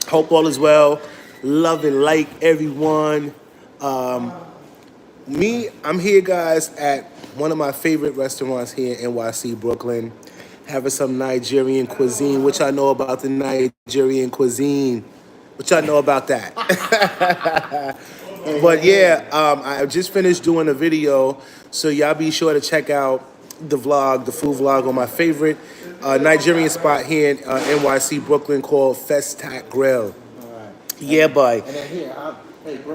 Hope all is well. Love and like everyone. I'm here, guys, at one of my favorite restaurants here in NYC, Brooklyn, having some Nigerian cuisine. Which I know about the Nigerian cuisine. Which I know about that. But yeah, I just finished doing a video, so y'all be sure to check out the vlog, the food vlog on my favorite Nigerian spot here in NYC, Brooklyn, called Festac Grill. Yeah, boy.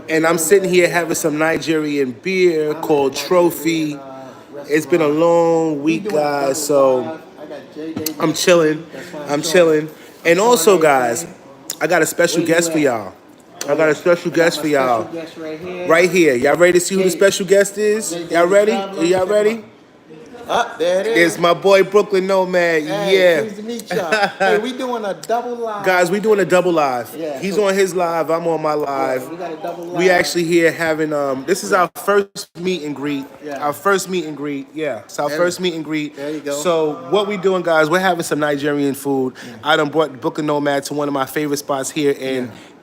And I'm sitting here having some Nigerian beer called Trophy. It's been a long week, guys, so I'm chilling. I'm chilling. And also, guys, I got a special guest for y'all. I got a special guest for y'all. Right here. Y'all ready to see who the special guest is? Y'all ready? Y'all ready? There it is. It's my boy Brooklyn Nomad. Hey, Yeah. pleased to meet y'all. Hey, we doing a double live. Guys, we doing a double live. Yeah, He's on his live. I'm on my live. Yeah, we got a double live. We actually here having this is our first meet and greet. Yeah. Our first meet and greet. Yeah. It's our first meet and greet. There you go. So what we doing, guys, we're having some Nigerian food. I done brought Brooklyn Nomad to one of my favorite spots here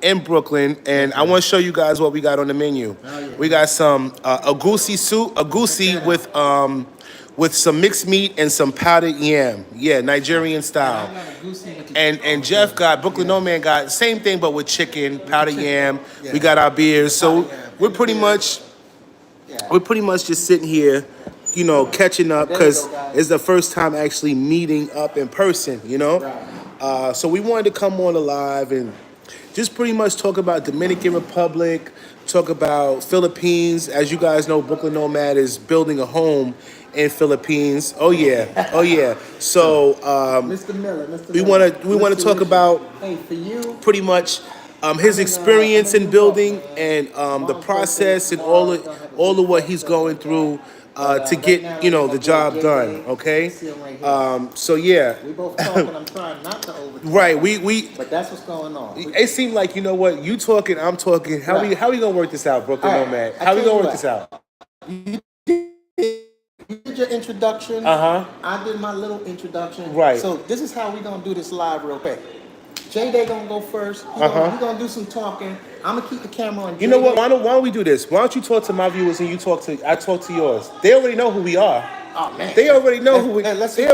in Brooklyn, and I want to show you guys what we got on the menu. We got some agusi soup, agusi with some mixed meat and some powdered yam. Yeah, Nigerian style. And Jeff got, Brooklyn Nomad got same thing but with chicken, powdered yam. We got our beers. So we're pretty much just sitting here, you know, catching up because it's the first time actually meeting up in person, you know? So we wanted to come on live and just pretty much talk about Dominican Republic, talk about Philippines. As you guys know, Brooklyn Nomad is building a home in Philippines. Oh yeah, oh yeah. So Mr. Miller, we want to talk about pretty much his experience in building and the process and all of what he's going through to get the job done. Okay. So yeah. We both talking. I'm trying not to overtalk. Right. We. But that's what's going on. It seemed like, you know what, you talking, I'm talking. How we gonna work this out, Brooklyn Nomad? How we gonna work this out? You did your introduction. I did my little introduction. Right. So this is how we gonna do this live real quick. J-Day gonna go first. He gonna do some talking. I'm gonna keep the camera on. You know what? Why don't we do this? Why don't you talk to my viewers and I talk to yours? They already know who we are. Oh man. They already know who we are. They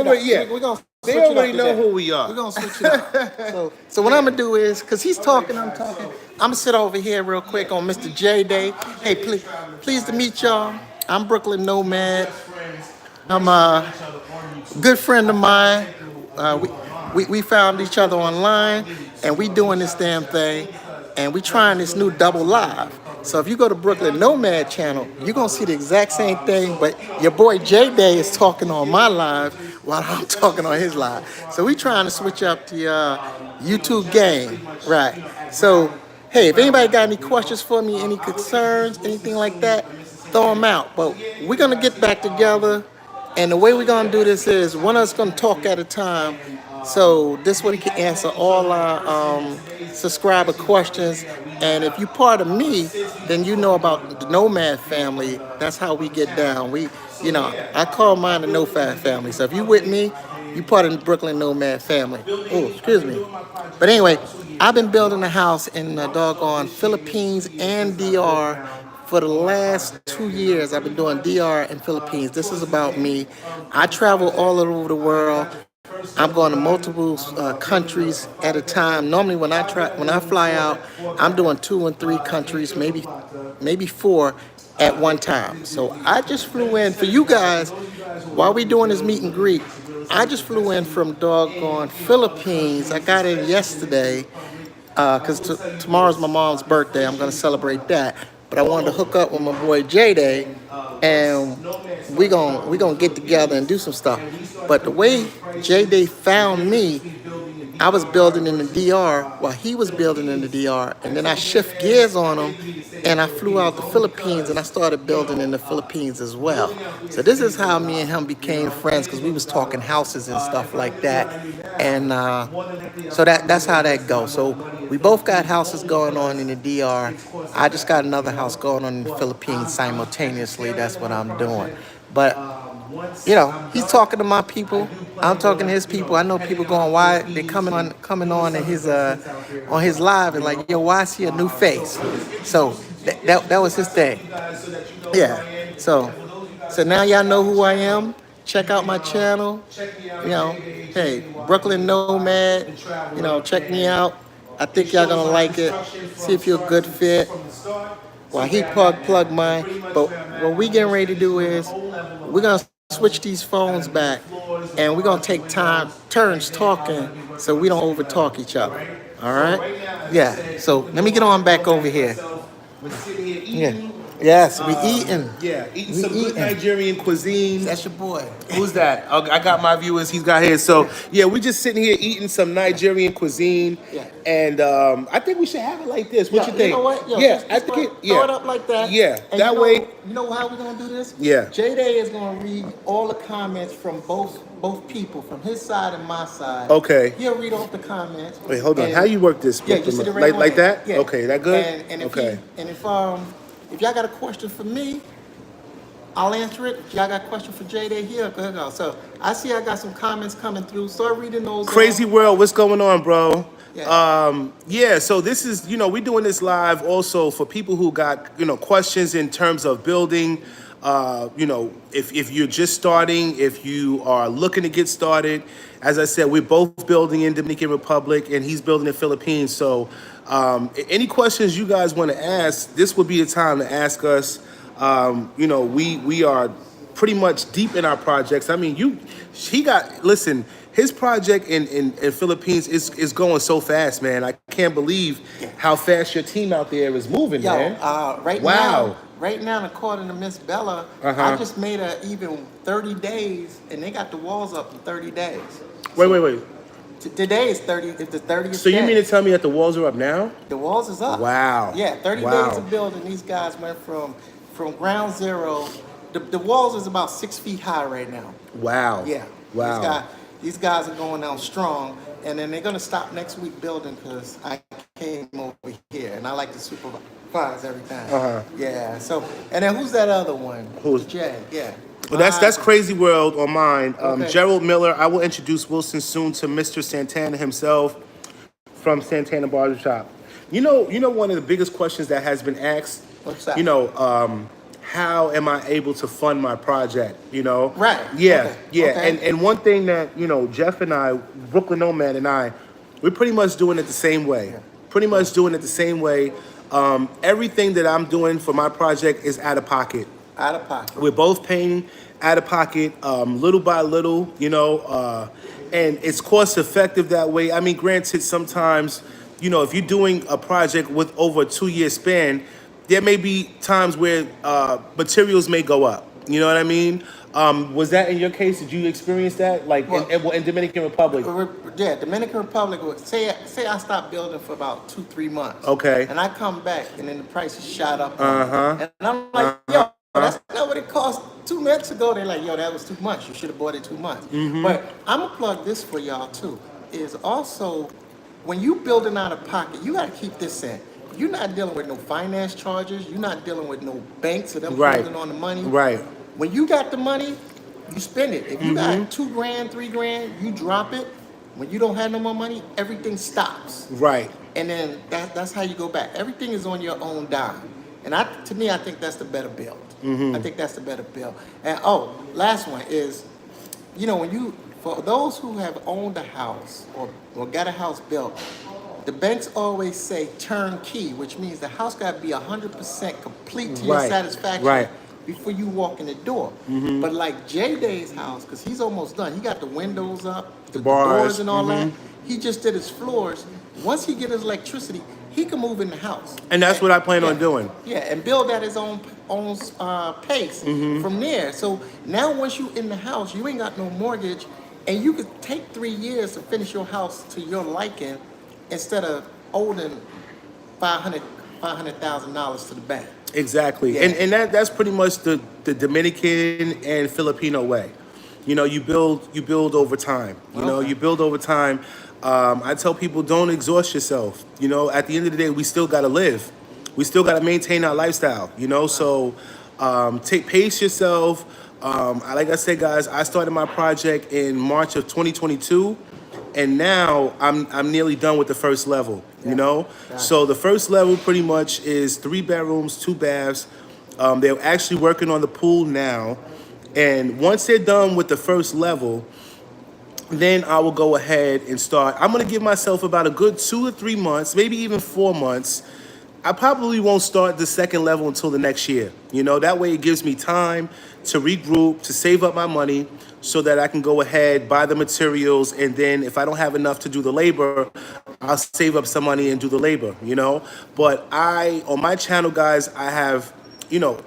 already know who we are. We're gonna switch it up. So what I'm gonna do is, cause he's talking, I'm talking. I'm gonna sit over here real quick on Mr. J-Day. Hey, pleased to meet y'all. I'm Brooklyn Nomad. I'm a good friend of mine. We found each other online, and we doing this damn thing, and we trying this new double live. So if you go to Brooklyn Nomad channel, you're gonna see the exact same thing, but your boy J-Day is talking on my live while I'm talking on his live. So we trying to switch up the YouTube game, right? So, hey, if anybody got any questions for me, any concerns, anything like that, throw them out. But we're gonna get back together, and the way we're gonna do this is one of us gonna talk at a time. So this way we can answer all our subscriber questions. And if you're part of me, then you know about the Nomad family. That's how we get down. I call mine the NoFab family. So if you with me, you part of the Brooklyn Nomad family. Oh, excuse me. But anyway, I've been building a house in the doggone Philippines and DR for the last 2 years. I've been doing DR and Philippines. This is about me. I travel all over the world. I'm going to multiple countries at a time. Normally, when I fly out, I'm doing 2 and 3 countries, maybe 4 at one time. So I just flew in for you guys while we doing this meet and greet. I just flew in from doggone Philippines. I got in yesterday because tomorrow's my mom's birthday. I'm going to celebrate that. But I wanted to hook up with my boy J-Day, and we gonna get together and do some stuff. But the way J-Day found me, I was building in the DR while he was building in the DR, and then I shift gears on him, and I flew out the Philippines, and I started building in the Philippines as well. So this is how me and him became friends, because we was talking houses and stuff like that, and so that's how that goes. So we both got houses going on in the DR. I just got another house going on in the Philippines simultaneously. That's what I'm doing. But you know, he's talking to my people. I'm talking to his people. I know people going, why they coming on in his on his live and like, yo, why I see a new face? So that was his thing. Yeah. So now y'all know who I am. Check out my channel. You know, hey, Brooklyn Nomad. You know, check me out. I think y'all gonna like it. See if you're a good fit. While he plug mine. But what we getting ready to do is we're gonna switch these phones back, and we're gonna take turns talking, so we don't over talk each other. All right? Yeah. So let me get on back over here. Yeah. Yes, we eating. Yeah, eating some good Nigerian cuisine. That's your boy. Who's that? I got my viewers. He's got his. So yeah, we just sitting here eating some Nigerian cuisine. Yeah. And I think we should have it like this. What you think? You know what? Yo, yeah, I think throw it up like that. Yeah, and that way. You know how we're gonna do this? Yeah. J-Day is gonna read all the comments from both people, from his side and my side. Okay. He'll read off the comments. Wait, hold on. How you work this? Yeah, you see the red like that? Yeah. Okay, that good? And okay. If y'all got a question for me, I'll answer it. If y'all got a question for J-Day here, go. So I see I got some comments coming through. Start reading those. Crazy World, what's going on, bro? Yeah. So this is, we're doing this live also for people who got, questions in terms of building. If you're just starting, if you are looking to get started, as I said, we're both building in Dominican Republic and he's building in Philippines. So any questions you guys want to ask, this would be the time to ask us. We are pretty much deep in our projects. I mean, listen, his project in Philippines is going so fast, man. I can't believe how fast your team out there is moving, man. Right now, according to Miss Bella, I just made her even 30 days, and they got the walls up in 30 days. Wait. Today is 30. It's the 30th. So you mean to tell me that the walls are up now? The walls is up. Wow. Yeah, 30 days of building. These guys went from ground zero. The walls is about 6 feet high right now. Wow. Yeah. Wow. These guys are going out strong, and then they're gonna stop next week building because I came over here and I like to supervise everything. Yeah. So, and then who's that other one? Who's Jay? Yeah. Well, that's Crazy World on mine. Okay. Gerald Miller. I will introduce Wilson soon to Mr. Santana himself from Santana Barbershop. You know, one of the biggest questions that has been asked. What's that? How am I able to fund my project? Right. Yeah. Okay. And one thing that Jeff and I, Brooklyn Nomad and I, we're pretty much doing it the same way. Everything that I'm doing for my project is out of pocket. Out of pocket. We're both paying out of pocket, little by little, and it's cost effective that way. I mean, granted, sometimes, if you're doing a project with over a 2-year span, there may be times where materials may go up. You know what I mean? Was that in your case? Did you experience that? Like in Dominican Republic? Yeah, Dominican Republic. Say I stopped building for about 2-3 months. Okay. And I come back and then the prices shot up. And I'm like, yo, that's not what it cost 2 months ago. They're like, yo, that was too much. You should have bought it 2 months. But I'm gonna plug this for y'all too. Is also when you building out of pocket, you gotta keep this in. You're not dealing with no finance charges. You're not dealing with no banks or them holding on the money. Right. When you got the money, you spend it. If you got $2 grand, $3 grand, you drop it. When you don't have no more money, everything stops. Right. And then that's how you go back. Everything is on your own dime. And to me, I think that's the better build. I think that's the better build. And last one is, for those who have owned a house or got a house built, the banks always say turnkey, which means the house got to be 100% complete to your satisfaction before you walk in the door. But like J-Day's house, because he's almost done, he got the windows up, the doors and all that. He just did his floors. Once he get his electricity, he can move in the house. And that's what I plan on doing. Yeah, and build at his own pace from there. So now once you in the house, you ain't got no mortgage, and you could take 3 years to finish your house to your liking instead of owing $500,000 to the bank. Exactly. Yeah. And that's pretty much the Dominican and Filipino way. You build over time. You build over time. I tell people, don't exhaust yourself. At the end of the day, we still got to live. We still got to maintain our lifestyle, So pace yourself. Like I said, guys, I started my project in March of 2022, and now I'm nearly done with the first level. You know, so the first level pretty much is 3 bedrooms, 2 baths. They're actually working on the pool now, and once they're done with the first level, then I will go ahead and start. I'm gonna give myself about a good 2 or 3 months, maybe even 4 months. I probably won't start the second level until the next year. You know, that way it gives me time to regroup, to save up my money so that I can go ahead, buy the materials, and then if I don't have enough to do the labor, I'll save up some money and do the labor, you know? But on my channel, guys, I have, you know,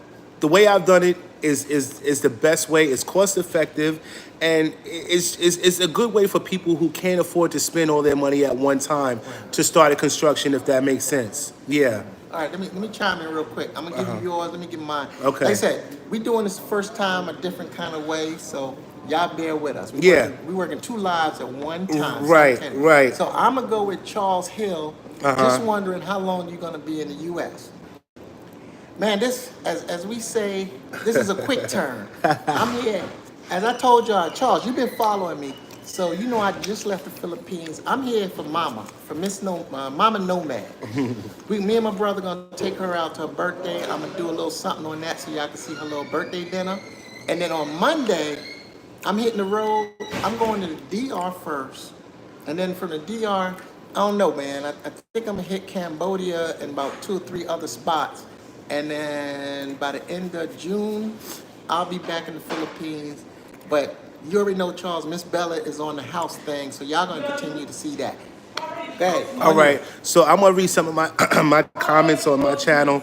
the way I've done it is the best way. It's cost effective, and it's a good way for people who can't afford to spend all their money at one time to start a construction, if that makes sense. Yeah. All right, let me chime in real quick. I'm gonna give you yours. Let me give mine. Okay. Like I said, we doing this first time a different kind of way, so y'all bear with us. Yeah. We working 2 lives at one time. Right, simultaneously. right. So I'm gonna go with Charles Hill. Just wondering how long you're gonna be in the U.S. Man, this, as we say, this is a quick turn. I'm here. As I told y'all, Charles, you've been following me. So you know I just left the Philippines. I'm here for Mama, for Mama Nomad. Me and my brother gonna take her out to her birthday. I'm gonna do a little something on that so y'all can see her little birthday dinner. And then on Monday, I'm hitting the road. I'm going to the DR first. And then from the DR, I don't know, man. I think I'm gonna hit Cambodia and about 2 or 3 other spots. And then by the end of June, I'll be back in the Philippines. But you already know, Charles, Miss Bella is on the house thing, so y'all gonna continue to see that. Go ahead. All right. So I'm gonna read some of my my comments on my channel.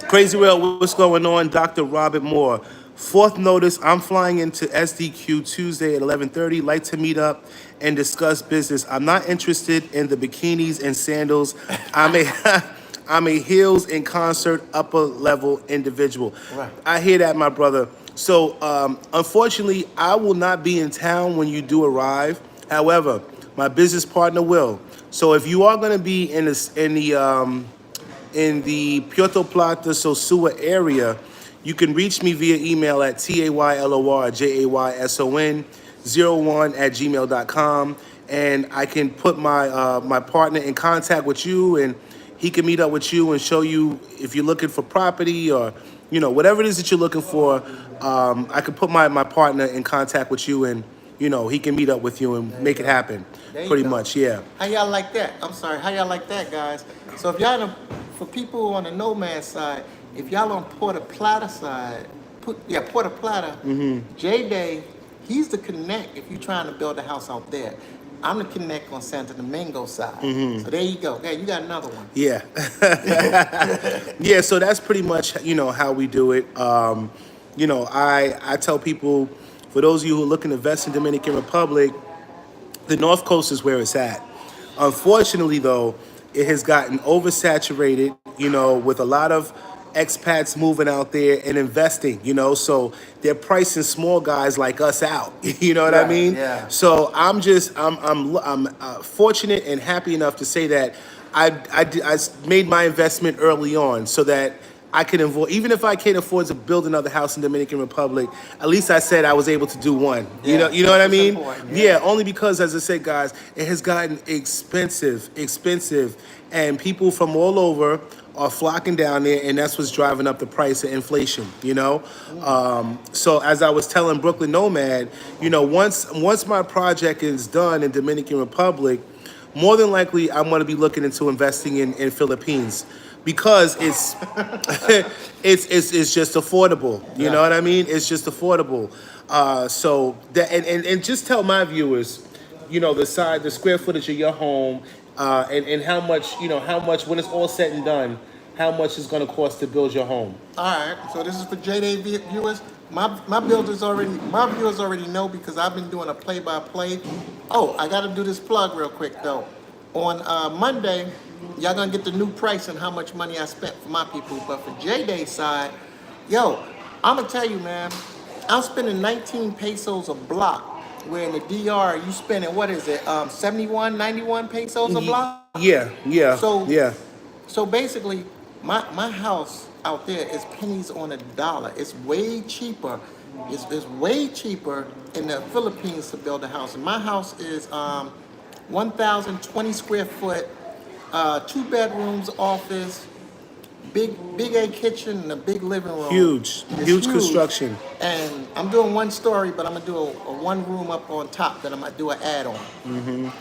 Crazy Rail, what's going on? Dr. Robert Moore. Fourth notice, I'm flying into SDQ Tuesday at 11:30. Like to meet up and discuss business. I'm not interested in the bikinis and sandals. I'm a heels in concert upper level individual. Right. I hear that, my brother. So unfortunately, I will not be in town when you do arrive. However, my business partner will. So if you are going to be in the Puerto Plata, Sosua area, you can reach me via email at taylorjayson01@gmail.com, and I can put my partner in contact with you, and he can meet up with you and show you if you're looking for property or whatever it is that you're looking for. I can put my partner in contact with you, and he can meet up with you and make it happen. Pretty much, yeah. How y'all like that? I'm sorry. How y'all like that, guys? So if y'all for people on the Nomad side, if y'all on Puerto Plata side, Puerto Plata, J-Day, he's the connect if you're trying to build a house out there. I'm the connect on Santo Domingo side. So there you go. Okay, you got another one. Yeah. Yeah, so that's pretty much, how we do it. I tell people, for those of you who are looking to invest in Dominican Republic, the North Coast is where it's at. Unfortunately, though, it has gotten oversaturated, with a lot of expats moving out there and investing, so they're pricing small guys like us out. You know what I mean? Yeah. So I'm fortunate and happy enough to say that I made my investment early on so that I can avoid, even if I can't afford to build another house in Dominican Republic, at least I said I was able to do one. Yeah, you know what I mean? Yeah. Only because, as I said, guys, it has gotten expensive, and people from all over are flocking down there, and that's what's driving up the price of inflation, So as I was telling Brooklyn Nomad, once my project is done in Dominican Republic, more than likely I'm going to be looking into investing in Philippines, because it's it's just affordable. You know what I mean? It's just affordable. So that and just tell my viewers, the square footage of your home, and how much when it's all said and done, how much it's going to cost to build your home. All right. So this is for J-Day viewers. My viewers already know, because I've been doing a play-by-play. Oh, I got to do this plug real quick though. On Monday, y'all gonna get the new price and how much money I spent for my people. But for J-Day side, I'm gonna tell you, man, I'm spending 19 pesos a block. Where in the DR, you spending, what is it, 71, 91 pesos a block? Yeah. So basically, my house out there is pennies on a dollar. It's way cheaper. It's way cheaper in the Philippines to build a house. And my house is 1,020 square foot, 2 bedrooms, office, big A kitchen, and a big living room. Huge, It's huge construction. And I'm doing 1 story, but I'm gonna do a 1 room up on top that I'm gonna do an add-on.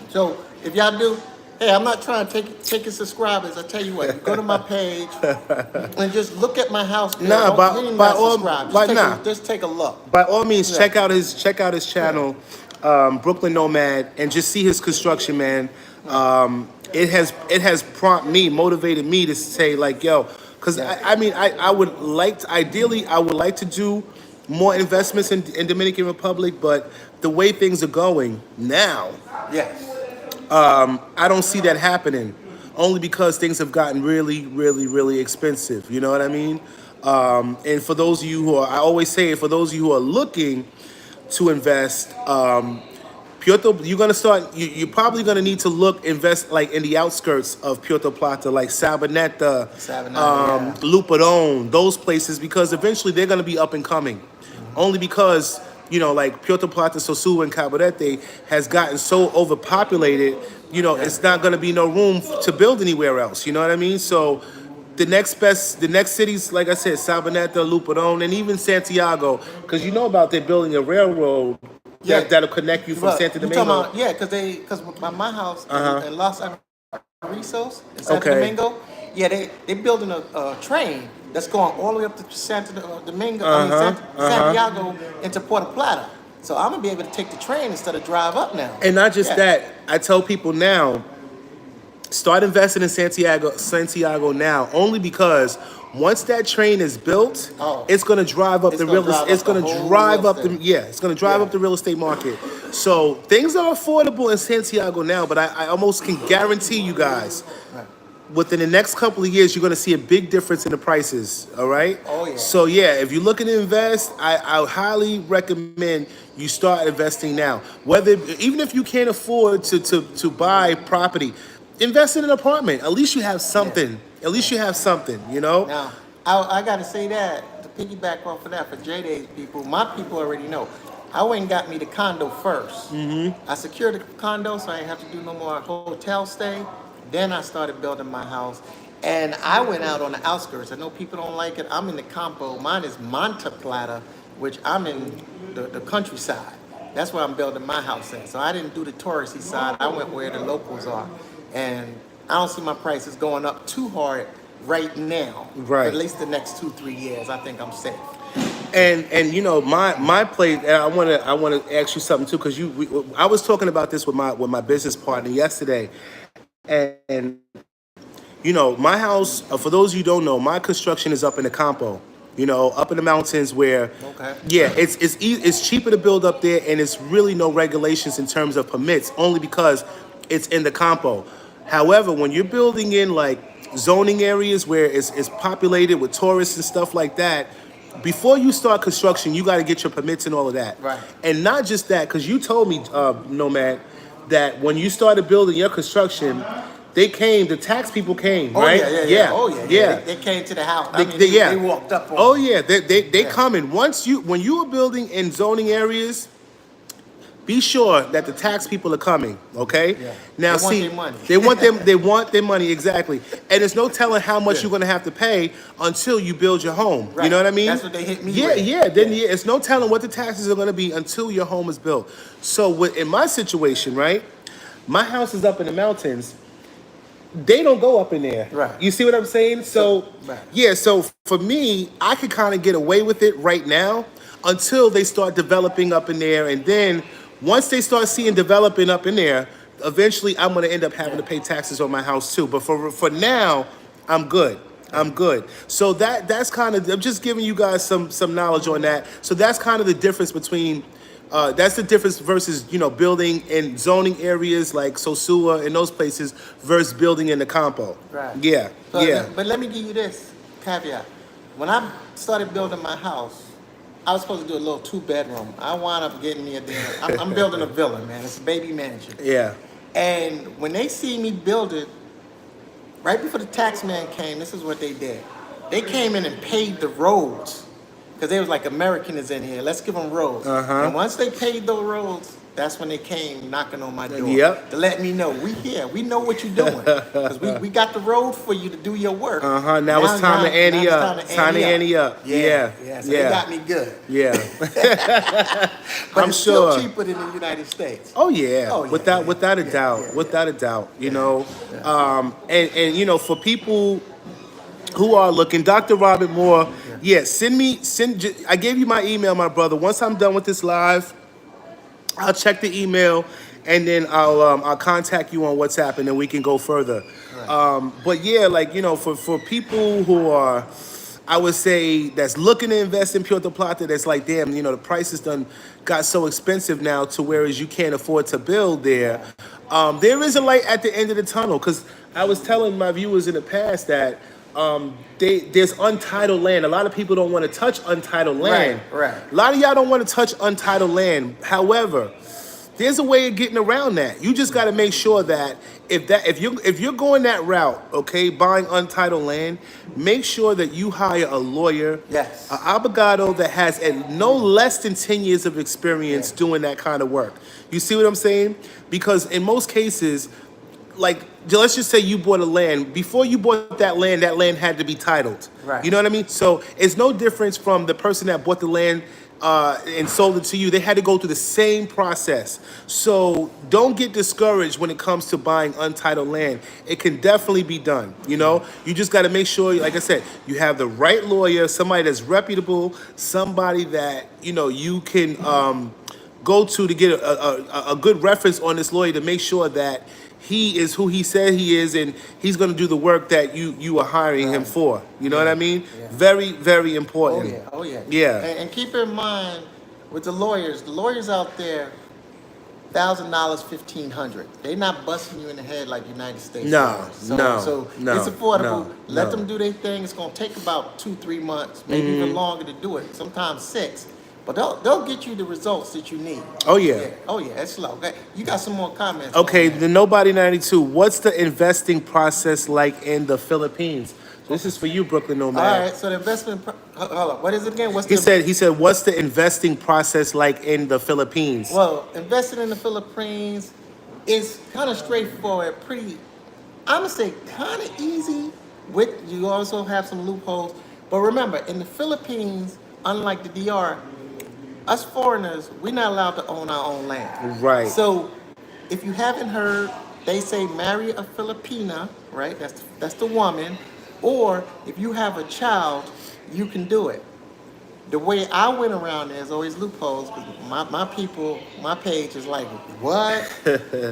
So if y'all do, hey, I'm not trying to take your subscribers. I tell you what, you go to my page and just look at my house. There. Nah, You ain't by gotta all, subscribe. by nah. Just take a look. By all means, Yeah. check out his channel, Brooklyn Nomad, and just see his construction, man. It has motivated me to say like, yo, because I mean, I would like to, ideally, I would like to do more investments in Dominican Republic, but the way things are going now, Yes. I don't see that happening. Only because things have gotten really, really, really expensive. You know what I mean? And for those of you who are, I always say, for those of you who are looking to invest, Puerto, you're gonna start. You're probably gonna need to invest like in the outskirts of Puerto Plata, like Sabaneta, Yeah. Luperón, those places, because eventually they're gonna be up and coming. Only because like Puerto Plata, Sosúa, and Cabarete has gotten so overpopulated. It's not gonna be no room to build anywhere else. You know what I mean? So the next cities, like I said, Sabaneta, Luperón, and even Santiago, because about they're building a railroad that'll connect you from But Santo you Domingo. talking about, yeah, because by my house in Los Alarisos in Santo Okay. Domingo, yeah, they building a train that's going all the way up to Santo Domingo, Santiago into Puerto Plata. So I'm gonna be able to take the train instead of drive up now. And not just that, I tell people now, start investing in Santiago now, only because once that train is built, it's going to drive up the real estate. It's going to drive up the real estate market. So things are affordable in Santiago now, but I almost can guarantee you guys, within the next couple of years, you're going to see a big difference in the prices. All right. Oh yeah. So yeah, if you're looking to invest, I highly recommend you start investing now. Even if you can't afford to buy property, invest in an apartment. At least you have something. Yeah. At least you have something. Now, I got to say that to piggyback off of that for J-Day's people, my people already know. I went and got me the condo first. I secured the condo so I didn't have to do no more hotel stay. Then I started building my house. And I went out on the outskirts. I know people don't like it. I'm in the Campo. Mine is Monte Plata, which I'm in the countryside. That's where I'm building my house at. So I didn't do the touristy side. I went where the locals are. And I don't see my prices going up too hard right now. Right. For at least the next 2-3 years, I think I'm safe. And my plate. And I want to ask you something too, because I was talking about this with my business partner yesterday, and my house. For those of you who don't know, my construction is up in the Campo. Up in the mountains where, it's cheaper to build up there, and it's really no regulations in terms of permits, only because it's in the Campo. However, when you're building in like zoning areas where it's populated with tourists and stuff like that, before you start construction, you got to get your permits and all of that. Right. And not just that, because you told me, Nomad, that when you started building your construction, the tax people came, right? Yeah. Oh yeah. They came to the house. They walked up on. Oh yeah, they coming. When you are building in zoning areas, be sure that the tax people are coming, okay? Yeah. Now, They want their money. They want their money, exactly. And there's no telling how much you're gonna have to pay until you build your home. Right. You know what I mean? That's what they hit me with. with. It's no telling what the taxes are gonna be until your home is built. So in my situation, right, my house is up in the mountains. They don't go up in there. Right. You see what I'm saying? So for me, I could kind of get away with it right now until they start developing up in there, and then once they start seeing developing up in there, eventually I'm going to end up having to pay taxes on my house too. But for now, I'm good. I'm good. So that's kind of, I'm just giving you guys some knowledge on that. So that's kind of the difference between, that's the difference versus, building in zoning areas like Sosúa and those places versus building in the Campo. Right. Yeah. But let me give you this caveat. When I started building my house, I was supposed to do a little 2-bedroom. I wound up getting me a damn. I'm building a villa, man. It's a baby mansion. Yeah. And when they see me build it, right before the tax man came, this is what they did. They came in and paved the roads because they was like, American is in here. Let's give them roads. And once they paved those roads, that's when they came knocking on my door Yep. to let me know we here. We know what you're doing because we got the road for you to do your work. Now it's time to ante up. It's Time to ante up. Yeah. So they got me good. Yeah. But I'm it's still sure. cheaper than the United States. Oh yeah. Oh, yeah, Without a yeah, doubt. yeah, Without a doubt. You know. And you know, for people who are looking, Dr. Robert Moore, I gave you my email, my brother. Once I'm done with this live, I'll check the email, and then I'll contact you on WhatsApp, and then we can go further. Right. But yeah, like, you know, for people who are, I would say, that's looking to invest in Puerto Plata, that's like, damn, you know, the prices done got so expensive now to whereas you can't afford to build there. There is a light at the end of the tunnel, because I was telling my viewers in the past that there's untitled land. A lot of people don't want to touch untitled land. Right. A lot of y'all don't want to touch untitled land. However, there's a way of getting around that. You just got to make sure that if you're going that route, okay, buying untitled land, make sure that you hire a lawyer, Yes. an abogado that has no less than 10 years of experience doing that kind of work. You see what I'm saying? Because in most cases, like, let's just say you bought a land. Before you bought that land had to be titled. Right. You know what I mean? So it's no difference from the person that bought the land and sold it to you. They had to go through the same process. So don't get discouraged when it comes to buying untitled land. It can definitely be done. You know, you just got to make sure, like I said, you have the right lawyer, somebody that's reputable, somebody that, you know, you can go to get a good reference on this lawyer to make sure that he is who he said he is, and he's going to do the work that you are hiring him for. You know what I mean? Yeah. Very, very important. Oh yeah. Yeah. And keep in mind with the lawyers out there, $1,000, $1,500. They're not busting you in the head like United States. No, lawyers. no, So no, it's affordable. no, Let no. them do their thing. It's gonna take about 2-3 months, maybe even longer to do it. Sometimes 6. But they'll get you the results that you need. Oh yeah. Oh yeah, it's slow. Okay. You got some more comments. Okay, on that. the Nobody 92. What's the investing process like in the Philippines? This is for you, Brooklyn Nomad. All right. So the investment. Hold on. What is it again? What's He said, what's the investing process like in the Philippines? Well, investing in the Philippines is kind of straightforward. I'm gonna say kind of easy. You also have some loopholes. But remember, in the Philippines, unlike the DR, us foreigners, we're not allowed to own our own land. Right. So, if you haven't heard, they say marry a Filipina, right? That's the woman. Or if you have a child, you can do it. The way I went around there is always loopholes. 'Cause my people, my page is like, what?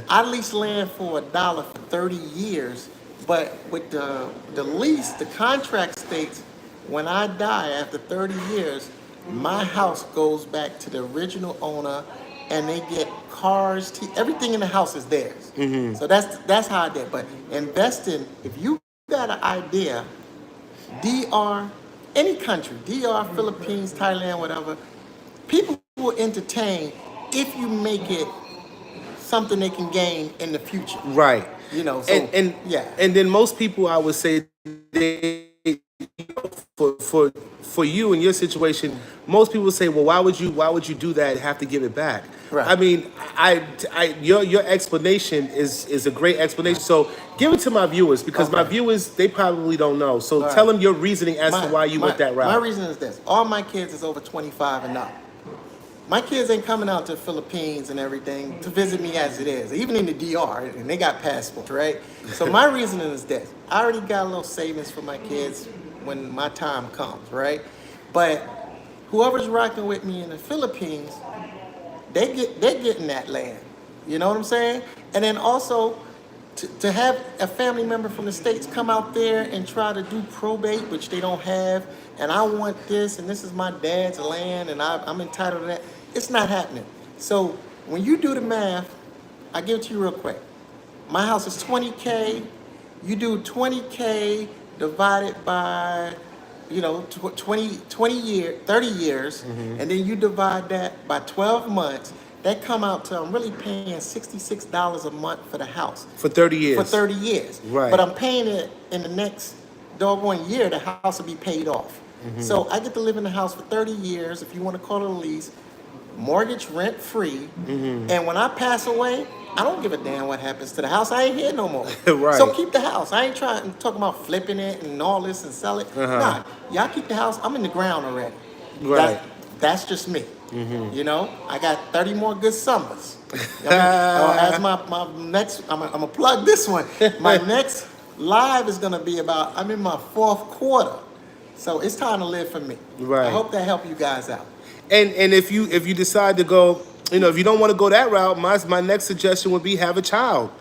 I lease land for $1 for 30 years, but with the lease, the contract states, when I die after 30 years, my house goes back to the original owner, and they get cars, everything in the house is theirs. So that's how I did. But investing, if you got an idea, DR, any country, DR, Philippines, Thailand, whatever, people will entertain if you make it something they can gain in the future. Right. You know, so yeah. And then most people, I would say, they, for you in your situation, most people say, well, why would you do that and have to give it back? Right. I mean, your explanation is a great explanation. So give it to my viewers, because my viewers, they probably don't know. So tell them your reasoning as to why you went that route. My reason is this: all my kids is over 25 and up. My kids ain't coming out to the Philippines and everything to visit me as it is, even in the DR, and they got passports, right? So my reasoning is this: I already got a little savings for my kids when my time comes, right? But whoever's rocking with me in the Philippines, they're getting that land. You know what I'm saying? And then also to have a family member from the States come out there and try to do probate, which they don't have, and I want this, and this is my dad's land, and I'm entitled to that. It's not happening. So when you do the math, I give it to you real quick. My house is 20K. You do 20K divided by, 30 years, and then you divide that by 12 months. that come out to, I'm really paying $66 a month for the house. For 30 years. For 30 years. Right. But I'm paying it in the next doggone year, the house will be paid off. So I get to live in the house for 30 years, if you want to call it a lease, mortgage rent free. And when I pass away, I don't give a damn what happens to the house. I ain't here no more. Right. So keep the house. I ain't talking about flipping it and all this and sell it. Nah, y'all keep the house. I'm in the ground already. Right. That's just me. You know, I got 30 more good summers. As my next, I'm gonna plug this one. My next live is gonna be about, I'm in my 4th quarter. So it's time to live for me. Right. I hope that helped you guys out. And if you decide to go, you know, if you don't want to go that route, my next suggestion would be have a child,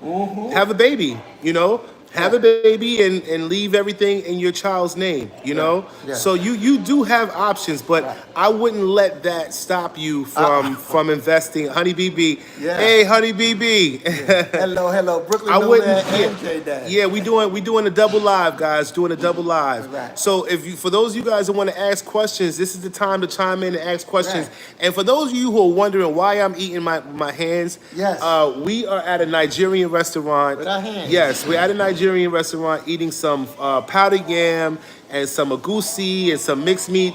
have a baby, you know, have a baby and leave everything in your child's name, you know. Yeah. So you do have options, but I wouldn't let that stop you from investing. Honey BB, hey Honey BB. Hello, Brooklyn. I wouldn't. And J-Dad. Yeah, we doing a double live, guys. Doing a double live. Right. So for those of you guys that want to ask questions, this is the time to chime in and ask questions. Right. And for those of you who are wondering why I'm eating my hands, Yes. We are at a Nigerian restaurant. With our hands. Yes, we're at a Nigerian restaurant eating some powdered yam and some agusi and some mixed meat.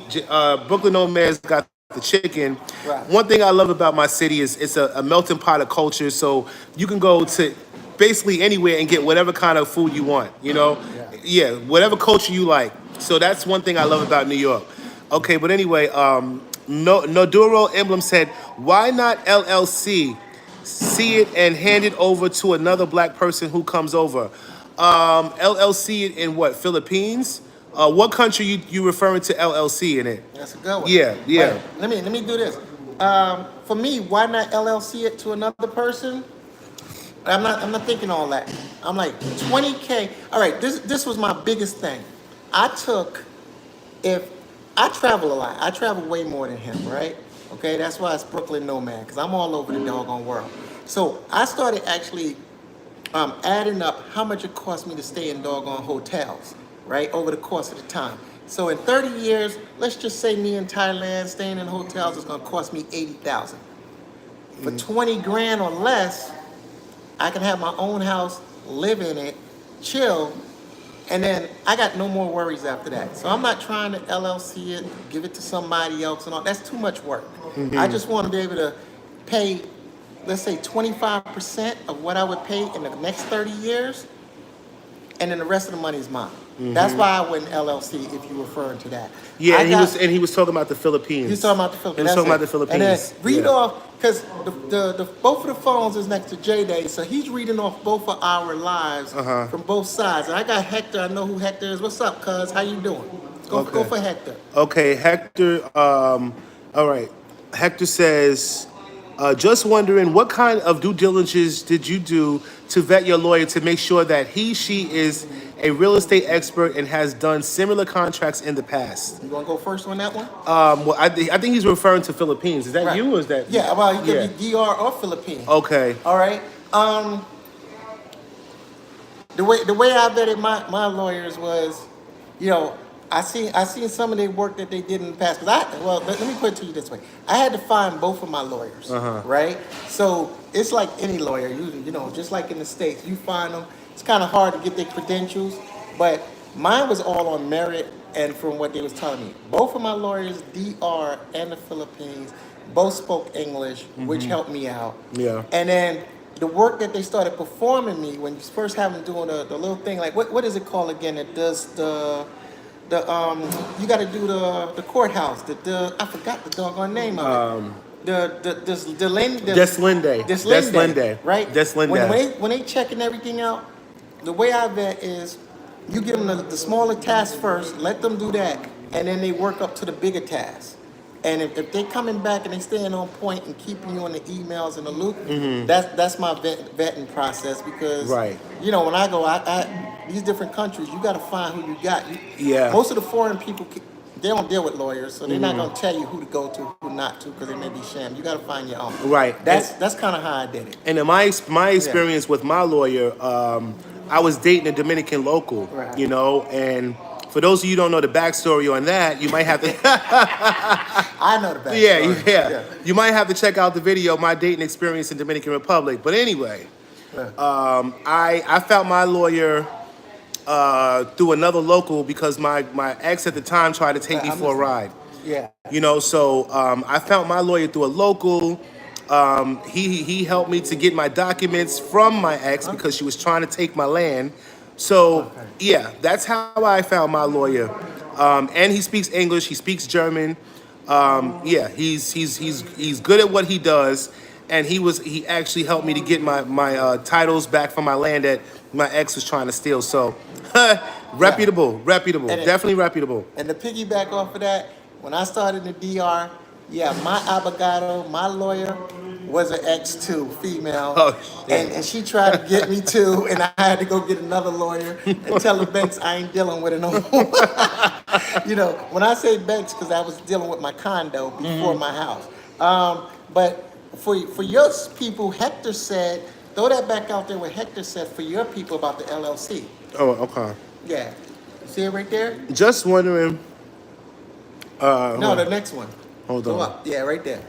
Brooklyn Nomad's got the chicken. Right. One thing I love about my city is it's a melting pot of culture. So you can go to basically anywhere and get whatever kind of food you want, you know? Yeah, whatever culture you like. So that's one thing I love about New York. Okay, but anyway, Noduro Emblem said, why not LLC? See it and hand it over to another black person who comes over. LLC in what, Philippines? What country you referring to LLC in it? That's a good one. Yeah. Wait, let me do this. For me, why not LLC it to another person? I'm not thinking all that. I'm like 20K. All right, this was my biggest thing. If I travel a lot, I travel way more than him, right? Okay, that's why it's Brooklyn Nomad, because I'm all over the doggone world. So I started actually adding up how much it cost me to stay in doggone hotels, right, over the course of the time. So in 30 years, let's just say me in Thailand staying in hotels is going to cost me $80,000. For 20 grand or less, I can have my own house, live in it, chill, and then I got no more worries after that. So I'm not trying to LLC it, give it to somebody else and all. That's too much work. I just want to be able to pay, let's say 25% of what I would pay in the next 30 years, and then the rest of the money is mine. That's why I went LLC, if you're referring to that. Yeah, he was talking about the Philippines. He was talking about the Philippines. He was talking about the Philippines. And then read off, because the both of the phones is next to J-Day, so he's reading off both of our lives from both sides. And I got Hector. I know who Hector is. What's up, cuz? How you doing? Go for Hector. Okay, Hector. All right. Hector says, just wondering, what kind of due diligence did you do to vet your lawyer to make sure that she is a real estate expert and has done similar contracts in the past? You want to go first on that one? Well, I think he's referring to Philippines. Is that you or is that? Yeah, well, you could be DR or Philippines. Okay. All right. The way I vetted my lawyers was, you know, I seen some of their work that they did in the past. Let me put it to you this way: I had to find both of my lawyers, right? So it's like any lawyer, you know, just like in the States, you find them. It's kind of hard to get their credentials, but mine was all on merit and from what they was telling me. Both of my lawyers, DR and the Philippines, both spoke English, which helped me out. Yeah. And then the work that they started performing me when you first have them doing the little thing, like what is it called again? It does you got to do the courthouse. I forgot the doggone name of it. Deslinde, right? Deslinde. When they checking everything out, the way I vet is you give them the smaller tasks first, let them do that, and then they work up to the bigger tasks. And if they're coming back and they staying on point and keeping you on the emails and the loop, that's my vetting process, because you know, when I go, I these different countries, you got to find who you got. Most of the foreign people, they don't deal with lawyers, so they're not going to tell you who to go to, who not to, because they may be sham. You got to find your own. Right. That's kind of how I did it. And in my experience with my lawyer, I was dating a Dominican local, you know, and For those of you who don't know the backstory on that, you might have to. I know the backstory. Yeah. You might have to check out the video, my dating experience in Dominican Republic. But anyway, I found my lawyer through another local because my ex at the time tried to take me for a ride. Yeah. You know, so I found my lawyer through a local. He helped me to get my documents from my ex because she was trying to take my land. So yeah, that's how I found my lawyer. And he speaks English. He speaks German. Yeah, he's good at what he does. And he actually helped me to get my titles back from my land that my ex was trying to steal. So reputable, definitely reputable. And to piggyback off of that, when I started in the DR, yeah, my abogado, my lawyer, was an ex too, female. Oh, and she tried to get me too, and I had to go get another lawyer and tell the banks I ain't dealing with it no more. You know, when I say banks, because I was dealing with my condo before my house. But for your people, Hector said, throw that back out there what Hector said for your people about the LLC. Oh, okay. Yeah. See it right there? Just wondering. No, the next one. Hold Go on. up. Yeah, right there.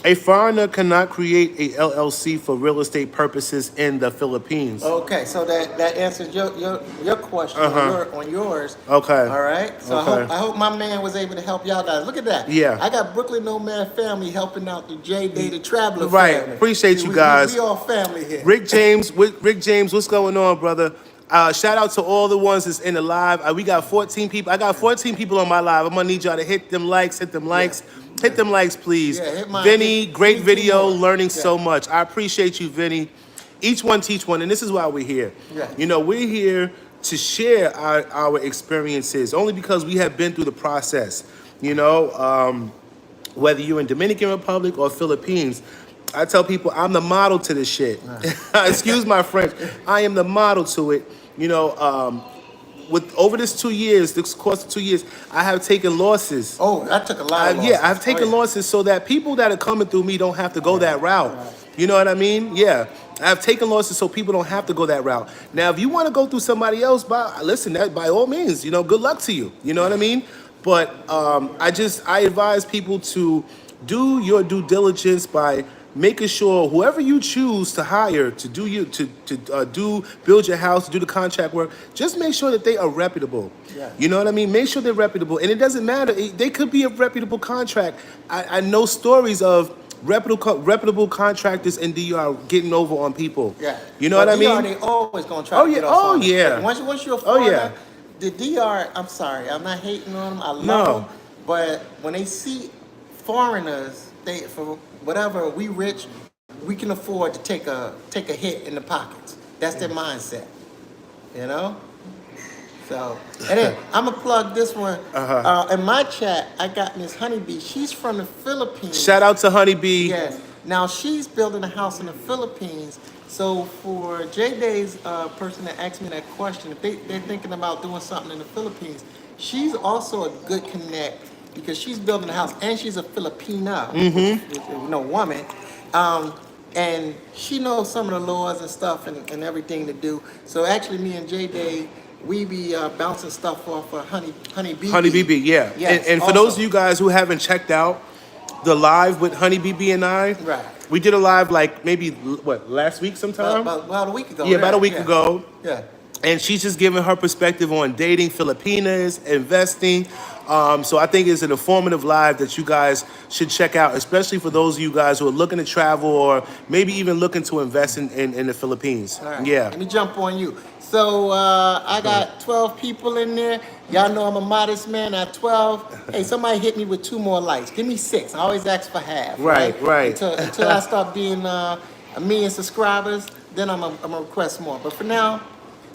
A foreigner cannot create a LLC for real estate purposes in the Philippines. Okay, so that answers your question on yours. Okay. All right. So Okay. I hope my man was able to help y'all guys. Look at that. Yeah. I got Brooklyn Nomad family helping out the J Day the Traveler Right. family. Appreciate you guys. We all family here. Rick James, what's going on, brother? Shout out to all the ones that's in the live. We got 14 people. I got 14 people on my live. I'm gonna need y'all to hit them likes. Hit them likes, please. Yeah, hit mine. Vinny, great Hit video, more. learning so much. I appreciate you, Vinny. Each one teach one, and this is why we're here. Yeah. You know, we're here to share our experiences, only because we have been through the process. You know, whether you're in Dominican Republic or Philippines, I tell people I'm the model to this shit. Excuse my French. I am the model to it. You know, with over this course of 2 years, I have taken losses. Oh, I took a lot of losses. Yeah, I've taken losses so that people that are coming through me don't have to go that route. You know what I mean? Yeah. I've taken losses so people don't have to go that route. Now, if you want to go through somebody else, listen, that by all means, you know, good luck to you. You know what I mean? But I advise people to do your due diligence by making sure whoever you choose to hire to build your house, to do the contract work, just make sure that they are reputable. Yeah. You know what I mean? Make sure they're reputable. And it doesn't matter. They could be a reputable contract. I know stories of reputable contractors in DR getting over on people. Yeah. You know what I mean? They always gonna try to get off on it. Once you're a foreigner, the DR, I'm sorry, I'm not hating on them. I love them. But when they see foreigners, for whatever, we rich, we can afford to take a hit in the pockets. That's their mindset, you know. So, and then I'm gonna plug this one. In my chat, I got Miss Honeybee. She's from the Philippines. Shout out to Honeybee. Yes. Now she's building a house in the Philippines. So for J Day's person that asked me that question, if they're thinking about doing something in the Philippines, she's also a good connect. Because she's building a house and she's a Filipina, woman, and she knows some of the laws and stuff and everything to do. So actually, me and J Day, we be bouncing stuff off of Honey BB. Honey BB, yeah. Yes, and for those of you guys who haven't checked out the live with Honey BB and I, right? We did a live like maybe last week sometime. About a week ago. Yeah, about a week ago. Yeah. And she's just giving her perspective on dating Filipinas, investing. So I think it's an informative live that you guys should check out, especially for those of you guys who are looking to travel or maybe even looking to invest in the Philippines. All right. Yeah. Let me jump on you. So I got 12 people in there. Y'all know I'm a modest man at 12. Hey, somebody hit me with 2 more likes. Give me 6. I always ask for half. Right. Until I start being a million subscribers, then I'm gonna request more. But for now,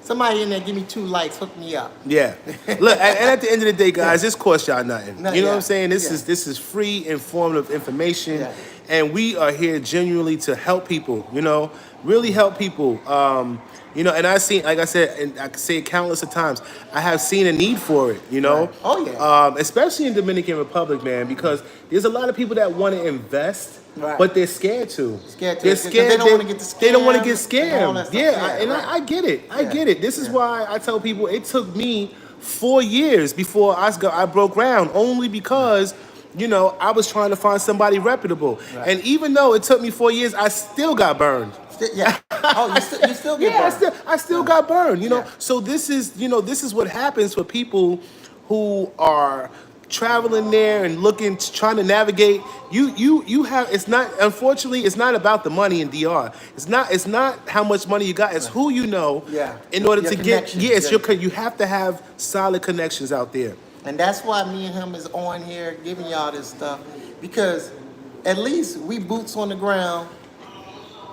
somebody in there give me 2 likes, hook me up. Yeah. Look, and at the end of the day, guys, this costs y'all nothing. You know what I'm saying? This is free, informative information. Yeah. And we are here genuinely to help people, you know, really help people. You know, and I've seen, like I said, and I can say it countless of times, I have seen a need for it, you know? Right. Oh, yeah. Especially in Dominican Republic, man, because there's a lot of people that want to invest, but they're scared to. They're scared. They don't want to get scammed. They don't want to get scammed. Yeah, I get it. I get it. This is why I tell people it took me 4 years before I broke ground, only because I was trying to find somebody reputable. Right. And even though it took me 4 years, I still got burned. Yeah. Oh, you still get Yeah, burned. I still got burned. Yeah. So this is what happens for people who are traveling there and trying to navigate. You have, it's not, unfortunately, it's not about the money in DR. It's not how much money you got. It's who you know. Yeah. In order Your to get, connections. yeah, it's you have to have solid connections out there. And that's why me and him is on here giving y'all this stuff, because at least we boots on the ground.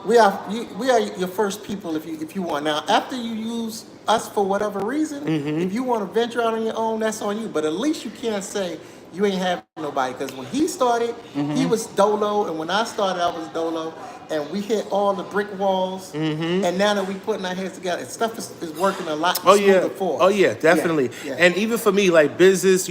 We are your first people if you want. Now, after you use us for whatever reason, if you want to venture out on your own, that's on you. But at least you can't say you ain't have nobody, because when he started, he was dolo, and when I started, I was dolo, and we hit all the brick walls. And now that we putting our heads together, and stuff is working a lot smoother for us. Oh yeah, definitely. Yeah. And even for me, like business,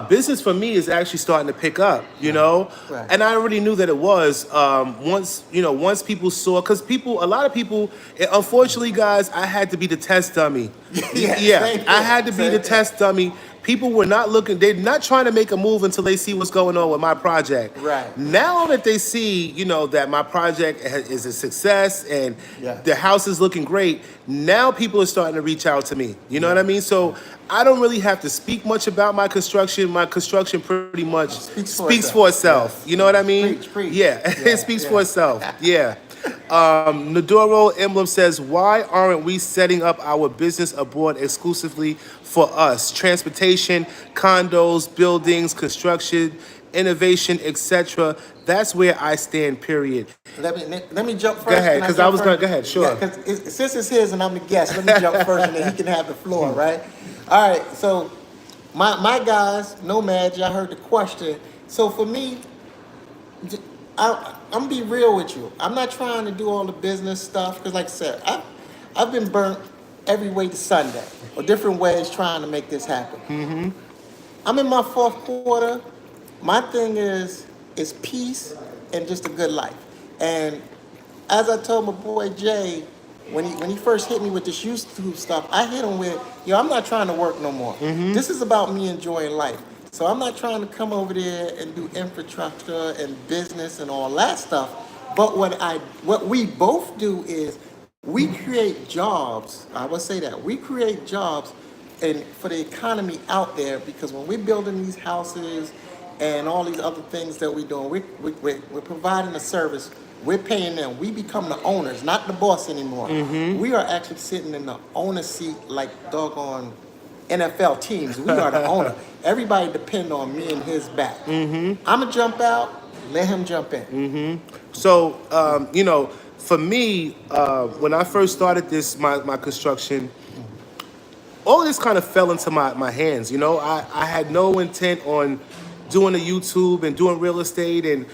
business for me is actually starting to pick up, Right. and I already knew that it was, once people saw, because a lot of people, unfortunately, guys, I had to be the test dummy. Yeah, I had to be the test dummy. People were not looking, they're not trying to make a move until they see what's going on with my project. Right. Now that they see, that my project is a success and the house is looking great, now people are starting to reach out to me. You know what I mean? So I don't really have to speak much about my construction. My construction pretty much speaks for itself. Yeah. You know what I mean? Preach. Yeah, it speaks for itself. Yeah. Nadoro Emblem says, why aren't we setting up our business abroad exclusively for us? Transportation, condos, buildings, construction, innovation, etc. That's where I stand, period. Let me jump first. Go ahead, because I was going to, go ahead, sure. Yeah, because since it's his and I'm the guest, let me jump first and then he can have the floor, right? All right, so my guys, Nomads, y'all heard the question. So for me, I'm gonna be real with you. I'm not trying to do all the business stuff, because like I said, I've been burnt every way to Sunday, or different ways trying to make this happen. I'm in my fourth quarter. My thing is peace and just a good life. And as I told my boy Jay, when he first hit me with this YouTube stuff, I hit him with, I'm not trying to work no more. This is about me enjoying life. So I'm not trying to come over there and do infrastructure and business and all that stuff. But what we both do is we create jobs. I will say that. We create jobs and for the economy out there, because when we're building these houses and all these other things that we're doing, we're providing a service. We're paying them. We become the owners, not the boss anymore. We are actually sitting in the owner seat like doggone NFL teams. We are the owner. Everybody depend on me and his back. I'm going to jump out, let him jump in. So, for me, when I first started my construction, all of this kind of fell into my hands. I had no intent on doing a YouTube and doing real estate. And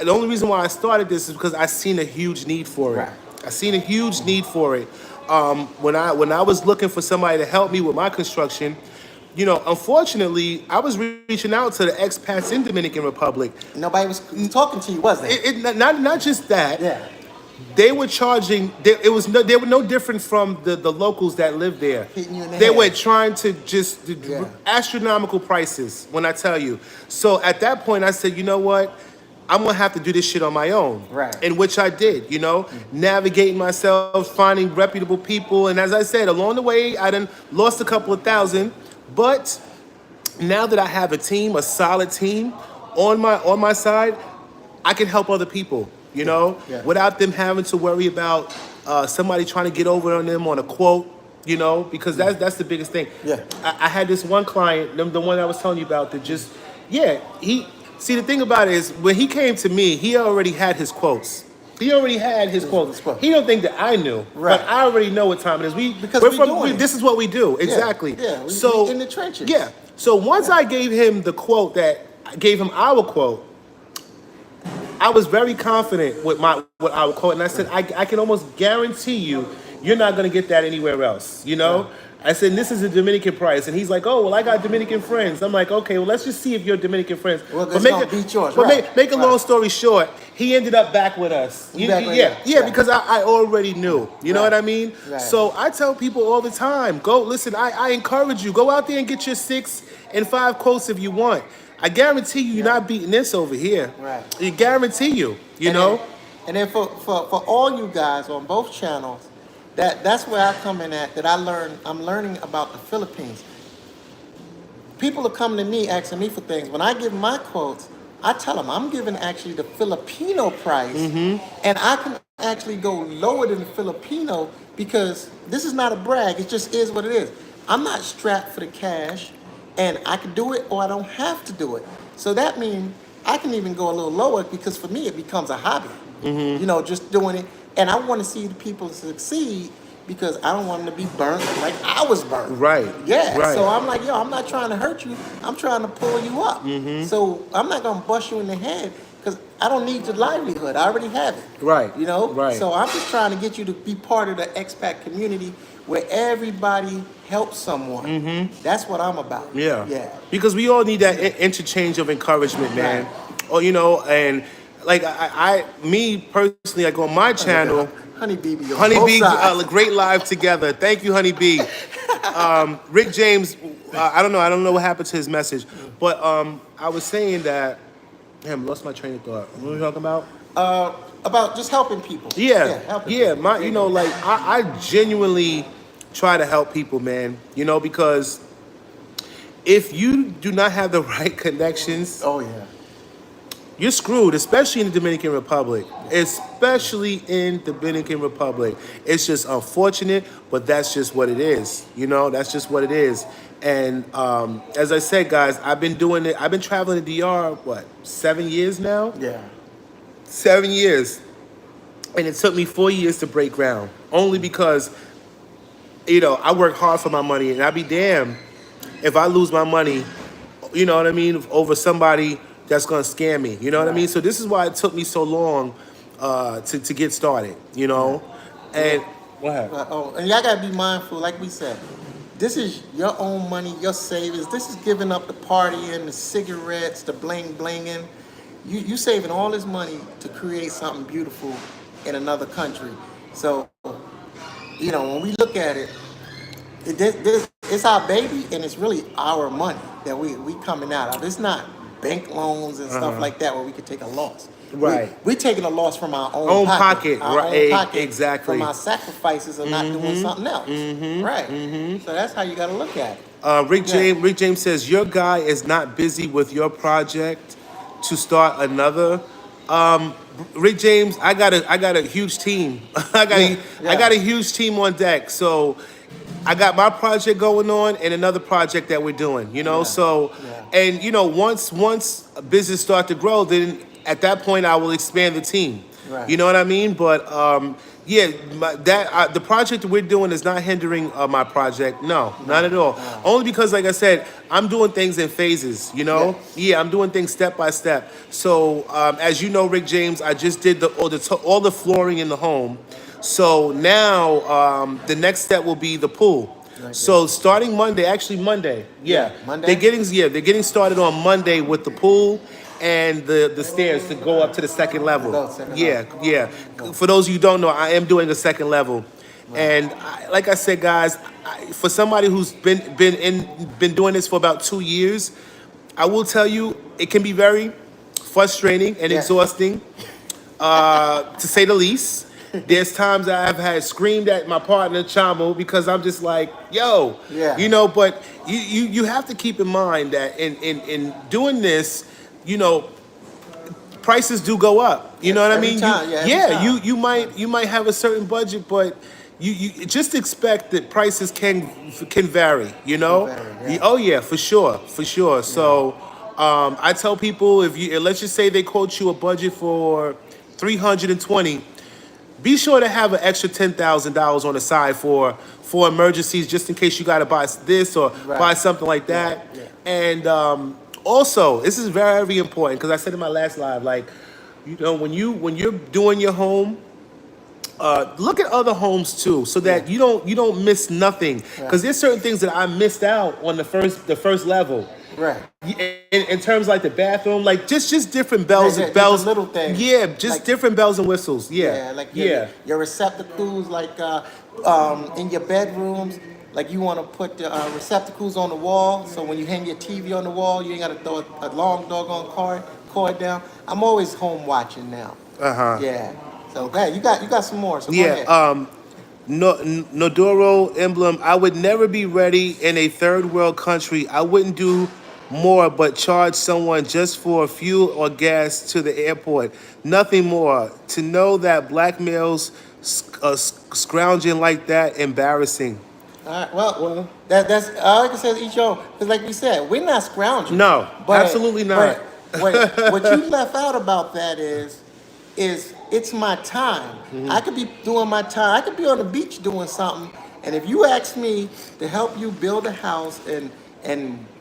the only reason why I started this is because I seen a huge need for it. Right. I seen a huge need for it. When I was looking for somebody to help me with my construction, unfortunately, I was reaching out to the expats in Dominican Republic. Nobody was talking to you, was they? Not just that. Yeah. They were charging. They were no different from the locals that live there. Hitting you in the They head. were trying to just Yeah. astronomical prices. When I tell you, so at that point, I said, you know what? I'm gonna have to do this shit on my own. Right. In which I did, navigating myself, finding reputable people, and as I said, along the way, I done lost a couple of thousand. But now that I have a team, a solid team on my side, I can help other people, without them having to worry about somebody trying to get over on them on a quote, because that's the biggest thing. Yeah. I had this one client, the one I was telling you about, that just, see, the thing about it is, when he came to me, he already had his quotes. He already had his quotes. He don't think that I knew, Right. but I already know what time it is. Because we're doing it. This is what we do, exactly. Yeah, so we in the trenches. Yeah. So once I gave him the quote, I gave him our quote, I was very confident with our quote, and I said, I can almost guarantee you, You're not gonna get that anywhere else, you know? I said, this is a Dominican price. And he's like, oh, well, I got Dominican friends. I'm like, okay, well, let's just see if you're Dominican friends. Well, that's gonna beat yours, but right. make a long story short, he ended up back with us. Yeah, because I already knew. You know what I mean? Right. So I tell people all the time, go, listen, I encourage you, go out there and get your 6 and 5 quotes if you want. I guarantee you're not beating this over here. Right. I guarantee you, you know? And then for all you guys on both channels, that's where I come in at, that I'm learning about the Philippines. People are coming to me asking me for things. When I give my quotes, I tell them I'm giving actually the Filipino price, and I can actually go lower than the Filipino because this is not a brag. It just is what it is. I'm not strapped for the cash, and I can do it or I don't have to do it. So that means I can even go a little lower because for me it becomes a hobby. You know, just doing it. And I want to see the people succeed because I don't want them to be burnt like I was burnt. Right. Yeah. Right. So I'm like, yo, I'm not trying to hurt you. I'm trying to pull you up. So I'm not going to bust you in the head because I don't need your livelihood. I already have it. Right. You know? Right. So I'm just trying to get you to be part of the expat community where everybody helps someone. That's what I'm about. Yeah. Yeah. Because we all need that interchange of encouragement, man. Or, you know, and like me personally, like on my channel, Honey BB. great live together. Thank you, Honey B. Rick James, I don't know what happened to his message, but I was saying that, damn, lost my train of thought. What were we talking about? About just helping people. Helping people. You know, like I genuinely try to help people, man. You know, because if you do not have the right connections, you're screwed, especially in the Dominican Republic. Especially in the Dominican Republic. It's just unfortunate, but that's just what it is. You know, that's just what it is. And as I said, guys, I've been doing it. I've been traveling to DR, 7 years now? Yeah. 7 years. And it took me 4 years to break ground. Only because, you know, I work hard for my money, and I'd be damned if I lose my money, you know what I mean, over somebody that's gonna scam me. You know what I mean? So this is why it took me so long to get started, you know? And what happened? And y'all gotta be mindful, like we said, this is your own money, your savings. This is giving up the partying, the cigarettes, the bling blinging. You saving all this money to create something beautiful in another country. So, you know, when we look at it, it's our baby, and it's really our money that we coming out of. It's not bank loans and stuff like that where we could take a loss. Right. We're taking a loss from our own pocket. Our own pocket, exactly. From our sacrifices of not doing something else. Right. So that's how you got to look at it. Rick James says, your guy is not busy with your project to start another. Rick James, I got a huge team. I got a huge team on deck. So I got my project going on and another project that we're doing, you know? And you know, once a business start to grow, then at that point I will expand the team. Right. You know what I mean? But the project that we're doing is not hindering my project. No, not at all. Only because, like I said, I'm doing things in phases. You know, I'm doing things step by step. So as you know, Rick James, I just did all the flooring in the home. So now the next step will be the pool. Right, so starting Monday, Monday. They're getting started on Monday with the pool and the stairs to go up to the second level. For those of you who don't know, I am doing a second level. Right. And like I said, guys, for somebody who's been doing this for about 2 years, I will tell you it can be very frustrating and exhausting, to say the least. There's times I've had screamed at my partner Chamo because I'm just like, yo, you know. But you have to keep in mind that in doing this, you know, prices do go up. You know what I mean? You might have a certain budget, but you just expect that prices can vary. You know? For sure. So I tell people, let's just say they quote you a budget for $320. Be sure to have an extra $10,000 on the side for emergencies, just in case you got to buy this or buy something like that. And also, this is very, very important because I said in my last live, like, you know, when you're doing your home, look at other homes too, so that you don't miss nothing. Because there's certain things that I missed out on the first level. Right. In terms like the bathroom, like just different bells and bells, just little things. Yeah, just Like, different bells and whistles. Yeah, like your receptacles, like in your bedrooms. Like you want to put the receptacles on the wall, so when you hang your TV on the wall, you ain't got to throw a long doggone cord down. I'm always home watching now. Yeah. So hey, you got some more. So go ahead. Nodoro emblem. I would never be ready in a third world country. I wouldn't do more but charge someone just for fuel or gas to the airport. Nothing more. To know that black males scrounging like that, embarrassing. All right. Well, that's all I can say is each your own. Because like we said, we're not scrounging. No, absolutely not. But what you left out about that is it's my time. I could be doing my time. I could be on the beach doing something. And if you ask me to help you build a house and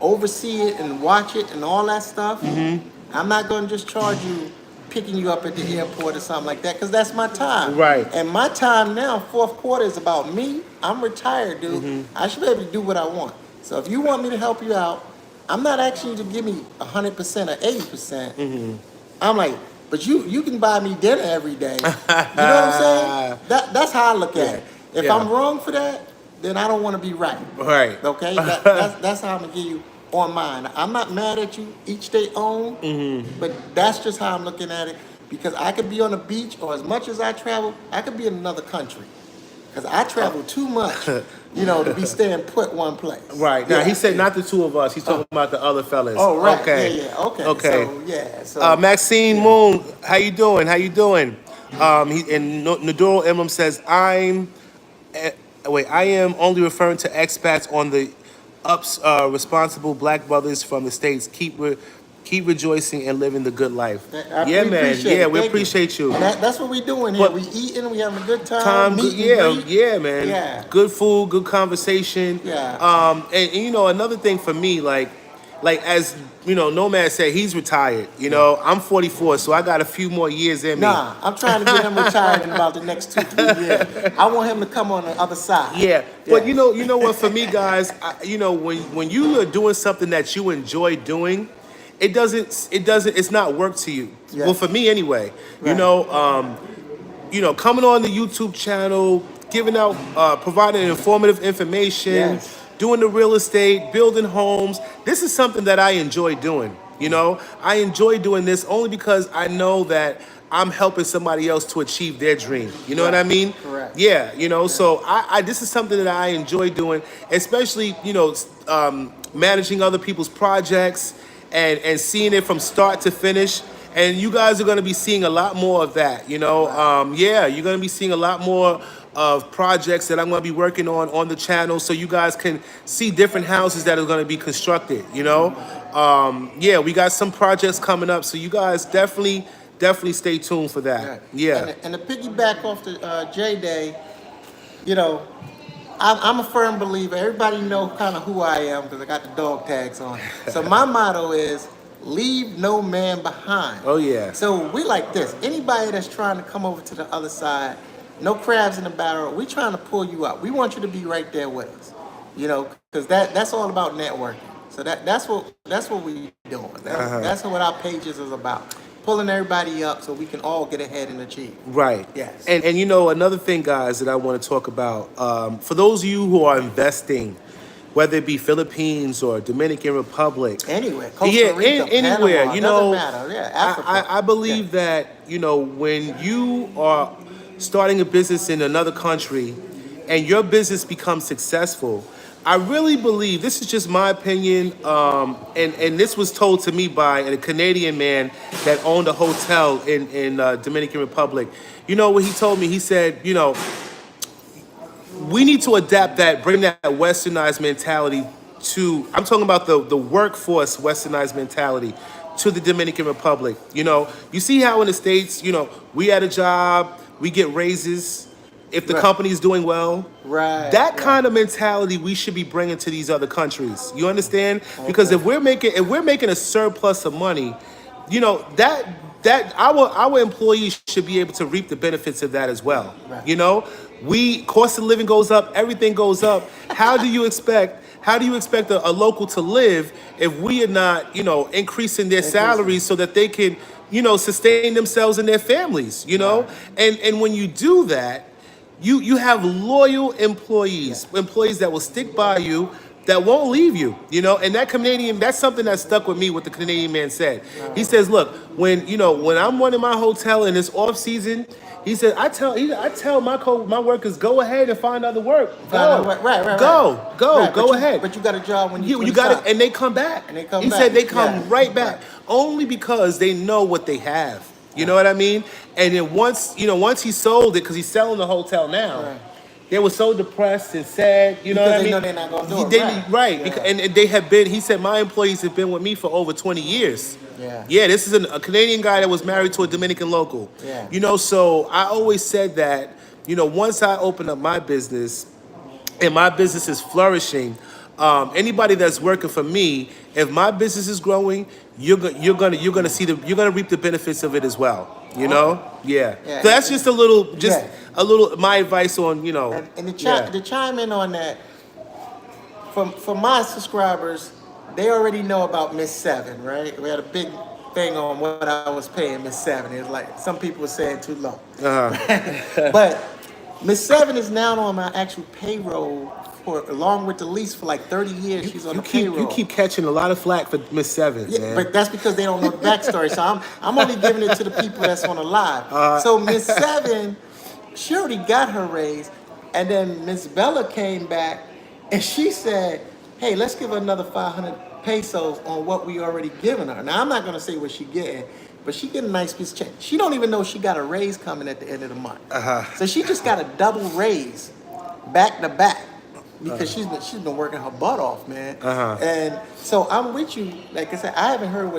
oversee it and watch it and all that stuff, I'm not going to just charge you picking you up at the airport or something like that, because that's my time. Right. And my time now, fourth quarter, is about me. I'm retired, dude. I should be able to do what I want. So if you want me to help you out, I'm not asking you to give me 100% or 80%. I'm like, but you can buy me dinner every day. You know what I'm saying? That's how I look at it. If I'm wrong for that, then I don't want to be right. Right. Okay? That's how I'm going to give you on mine. I'm not mad at you, each their own, but that's just how I'm looking at it, because I could be on the beach, or as much as I travel, I could be in another country, because I travel too much, to be staying put one place. Right. Now, he said not the two of us. He's talking about the other fellas. Oh, right. Okay. Yeah. Okay. Okay. So, Maxine Moon, how you doing? And Nadoro Emblem says, I am only referring to expats on the responsible black brothers from the States. Keep rejoicing and living the good life. Yeah, man. Yeah, we appreciate you. That's what we doing here. We eating, we having a good time. Yeah, man. Yeah. Good food, good conversation. Yeah. And another thing for me, like as Nomad said, he's retired. I'm 44, so I got a few more years in me. Nah, I'm trying to get him retired in about the next 2-3 years. I want him to come on the other side. Yeah. But you know what? For me, guys, when you are doing something that you enjoy doing, it's not work to you. Yeah. Well, for me anyway. Right. Coming on the YouTube channel, giving out, providing informative information. Yes. Doing the real estate, building homes. This is something that I enjoy doing. I enjoy doing this only because I know that I'm helping somebody else to achieve their dream. You know what I mean? Correct. Yeah. So I this is something that I enjoy doing, especially managing other people's projects and seeing it from start to finish. And you guys are going to be seeing a lot more of that. You're going to be seeing a lot more of projects that I'm going to be working on the channel, so you guys can see different houses that are going to be constructed. We got some projects coming up, so you guys definitely stay tuned for that. Yeah. And to piggyback off the J-Day, I'm a firm believer. Everybody know kind of who I am because I got the dog tags on. So my motto is, leave no man behind. Oh, yeah. So we like this. Anybody that's trying to come over to the other side, no crabs in the barrel, we trying to pull you up. We want you to be right there with us, because that's all about networking. So that's what we doing. That's what our pages is about. Pulling everybody up so we can all get ahead and achieve. Right. Yes. And another thing, guys, that I want to talk about, for those of you who are investing, whether it be Philippines or Dominican Republic, anywhere, Costa Rica, anywhere, Panama, doesn't matter. Yeah, Africa. I believe that when you are starting a business in another country and your business becomes successful, I really believe, this is just my opinion, and this was told to me by a Canadian man that owned a hotel in Dominican Republic. What he told me? He said, we need to adapt that, bring that westernized mentality to, I'm talking about the workforce westernized mentality to the Dominican Republic. You see how in the States, we at a job, we get raises if the company is doing well. Right. That kind of mentality we should be bringing to these other countries. You understand? Okay. Because if we're making a surplus of money, you know, that our employees should be able to reap the benefits of that as well. Right. You know, we cost of living goes up, everything goes up. How do you expect a local to live if we are not, you know, increasing their salaries so that they can, you know, sustain themselves and their families, you know? And when you do that, you have loyal employees, employees that will stick by you, that won't leave you, you know. And that's something that stuck with me. What the Canadian man said, he says, "Look, when I'm running my hotel and it's off season, he said, I tell my workers, go ahead and find other work. Go, Right. go ahead. But you got a job when you got stop. it, and they come back. And they come he back. said they come Yeah. right back, only because they know what they have. You know what I mean? And then once he sold it, because he's selling the hotel now. Right. They were so depressed and sad, you know Because what I they mean? know they're not gonna do it, They- right. right. Yeah. Because, and they have been. He said my employees have been with me for over 20 years. Yeah. Yeah, this is a Canadian guy that was married to a Dominican local. Yeah. You know, so I always said that, you know, once I open up my business and my business is flourishing, anybody that's working for me, if my business is growing, you're gonna reap the benefits of it as well. You know, yeah. Yeah. So that's just a little, Yeah. my advice on, you know. And yeah. to chime in on that, for my subscribers, they already know about Miss Seven, right? We had a big thing on what I was paying Miss Seven. It was like some people were saying too low. But Miss Seven is now on my actual payroll along with the lease for like 30 years. She's on the payroll. You keep catching a lot of flack for Miss Seven, Yeah, man. but that's because they don't know the backstory. So I'm only giving it to the people that's on the live. So Miss Seven, she already got her raise, and then Miss Bella came back, and she said, "Hey, let's give her another 500 pesos on what we already given her." Now I'm not gonna say what she getting, but she getting a nice piece of change. She don't even know she got a raise coming at the end of the month. So she just got a double raise, back to back. Because she's been working her butt off, man. And so I'm with you. Like I said, I haven't heard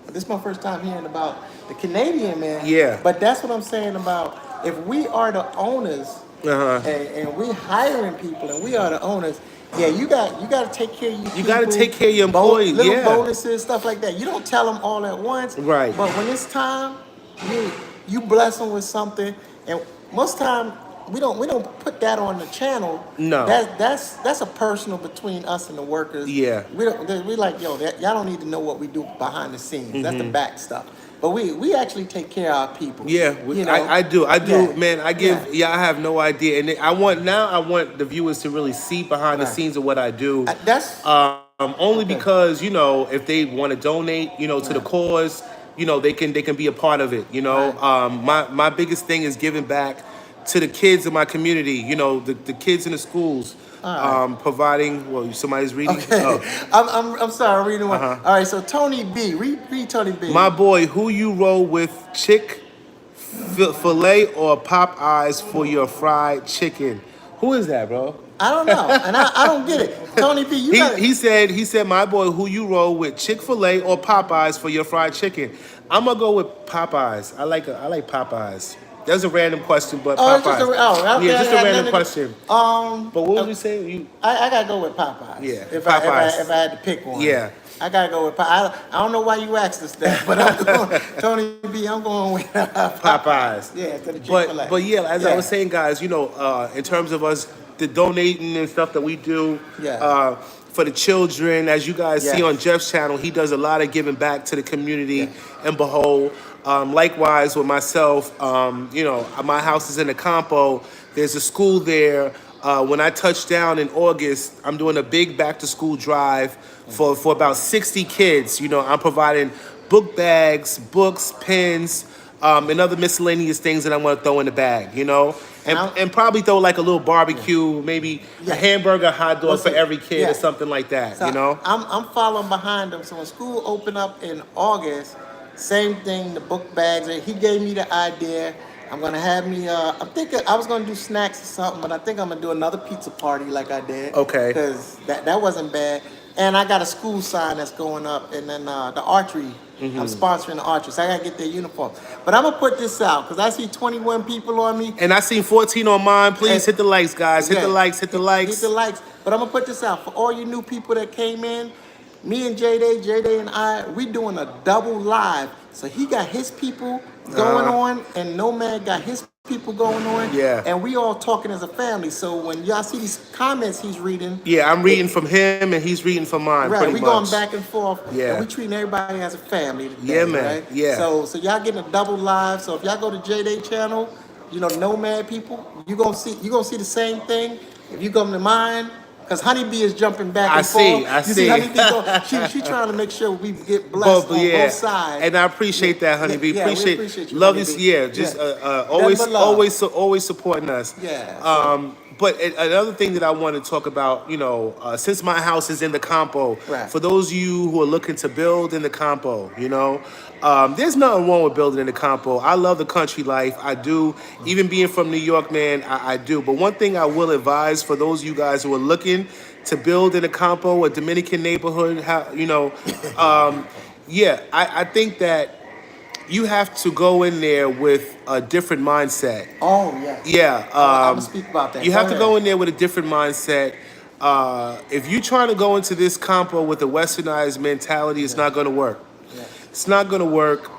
this is my first time hearing about the Canadian man. Yeah. But that's what I'm saying about if we are the owners and we hiring people and we are the owners, yeah, you got to take care of your You got to people, take care of your employees, little yeah. bonuses, stuff like that. You don't tell them all at once. Right. But when it's time, you bless them with something. And most time, we don't put that on the channel. No. That's a personal between us and the workers. Yeah. We like, yo, y'all don't need to know what we do behind the scenes. That's the back stuff. But we actually take care of our people. Yeah, you know? I do, Yeah. man. I have no idea, and I want the viewers to really see behind the scenes of what I do. That's Only because, you know, if they want to donate, you know, to the cause, you know, they can be a part of it. You know, my biggest thing is giving back to the kids in my community. You know, the kids in the schools. Providing. Well, somebody's reading. okay. Oh. I'm sorry, I'm reading one. All right, so Tony B, read Tony B. My boy, who you roll with, Chick-fil-A or Popeyes for your fried chicken? Who is that, bro? I don't know, and I don't get it. Tony B, you got He said, my boy, who you roll with, Chick-fil-A or Popeyes for your fried chicken? I'm gonna go with Popeyes. I like Popeyes. That's a random question, but Popeyes. It's just okay, yeah, just a random then- question. But what was you saying? I gotta go with Popeyes. Yeah, if Popeyes. I had to pick one. Yeah. I gotta go with Popeyes. I don't know why you asked us that, but I'm going, Tony B, I'm going with Popeyes. Yeah, to the Chick-fil-A. But yeah, as I was saying, guys, you know, in terms of us, the donating and stuff that we do, for the children, as you guys see on Jeff's channel, he does a lot of giving back to the community and behold. Likewise with myself, you know, my house is in the Campo. There's a school there. When I touch down in August, I'm doing a big back to school drive for about 60 kids. You know, I'm providing book bags, books, pens, and other miscellaneous things that I want to throw in the bag, you know? And probably throw like a little barbecue, maybe a hamburger, hot dog for every kid or something like that, So you know? I'm following behind them. So when school opened up in August, same thing, the book bags. He gave me the idea. I'm gonna have me. I'm thinking I was gonna do snacks or something, but I think I'm gonna do another pizza party like I did. Okay. Because that wasn't bad. And I got a school sign that's going up, and then the archery. I'm sponsoring the archery, so I gotta get their uniform. But I'm gonna put this out because I see 21 people on me. And I seen 14 on mine. Please hit the likes, guys. Hit the likes. Hit the likes. Hit the likes. But I'm gonna put this out for all you new people that came in. me and J-Day and I, we doing a double live. So he got his people going on, and Nomad got his people going on. Yeah. And we all talking as a family. So when y'all see these comments he's reading, Yeah, I'm reading from him and he's reading from mine. right, Pretty we much. going back and forth, Yeah. and we treating everybody as a family today, Yeah, man. right? Yeah. So y'all getting a double live. So if y'all go to J-Day channel, you know, Nomad people, you gonna see the same thing. If you go to mine, because Honeybee is jumping back and forth. I You see. see Honeybee go, she trying to make sure we get blessed on both sides. And I appreciate that, Honeybee. Yeah, we appreciate you, love this. Honeybee. Yeah, just always supporting us. Yeah. But another thing that I want to talk about, since my house is in the campo, Right. for those of you who are looking to build in the campo, there's nothing wrong with building in the campo. I love the country life. I do. Even being from New York, man, I do. But one thing I will advise for those of you guys who are looking to build in a campo, a Dominican neighborhood, I think that you have to go in there with a different mindset. Oh, yes. Yeah. I'm going to speak about that. You have to go in there with a different mindset. If you're trying to go into this campo with a westernized mentality, it's not going to work. Yeah. It's not going to work.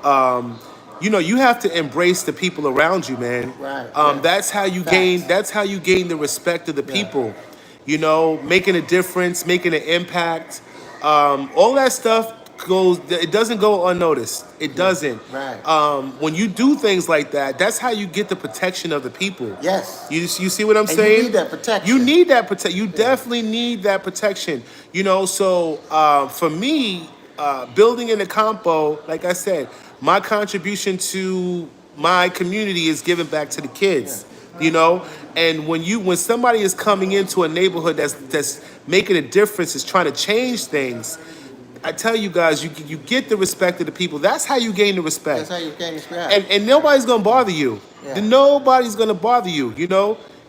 You have to embrace the people around you, man. Right. That's how you gain. That's how you gain the respect of the people. Making a difference, making an impact. All that stuff goes. It doesn't go unnoticed. It doesn't. Right. When you do things like that, that's how you get the protection of the people. Yes. You see what I'm And saying? you need that protection. You need that protection. You definitely need that protection. So for me, building in the campo, like I said, my contribution to my community is giving back to the kids. And when somebody is coming into a neighborhood that's making a difference, is trying to change things, I tell you guys, you get the respect of the people. That's how you gain the respect. That's how you gain the respect. And nobody's gonna bother you. Yeah. Nobody's gonna bother you.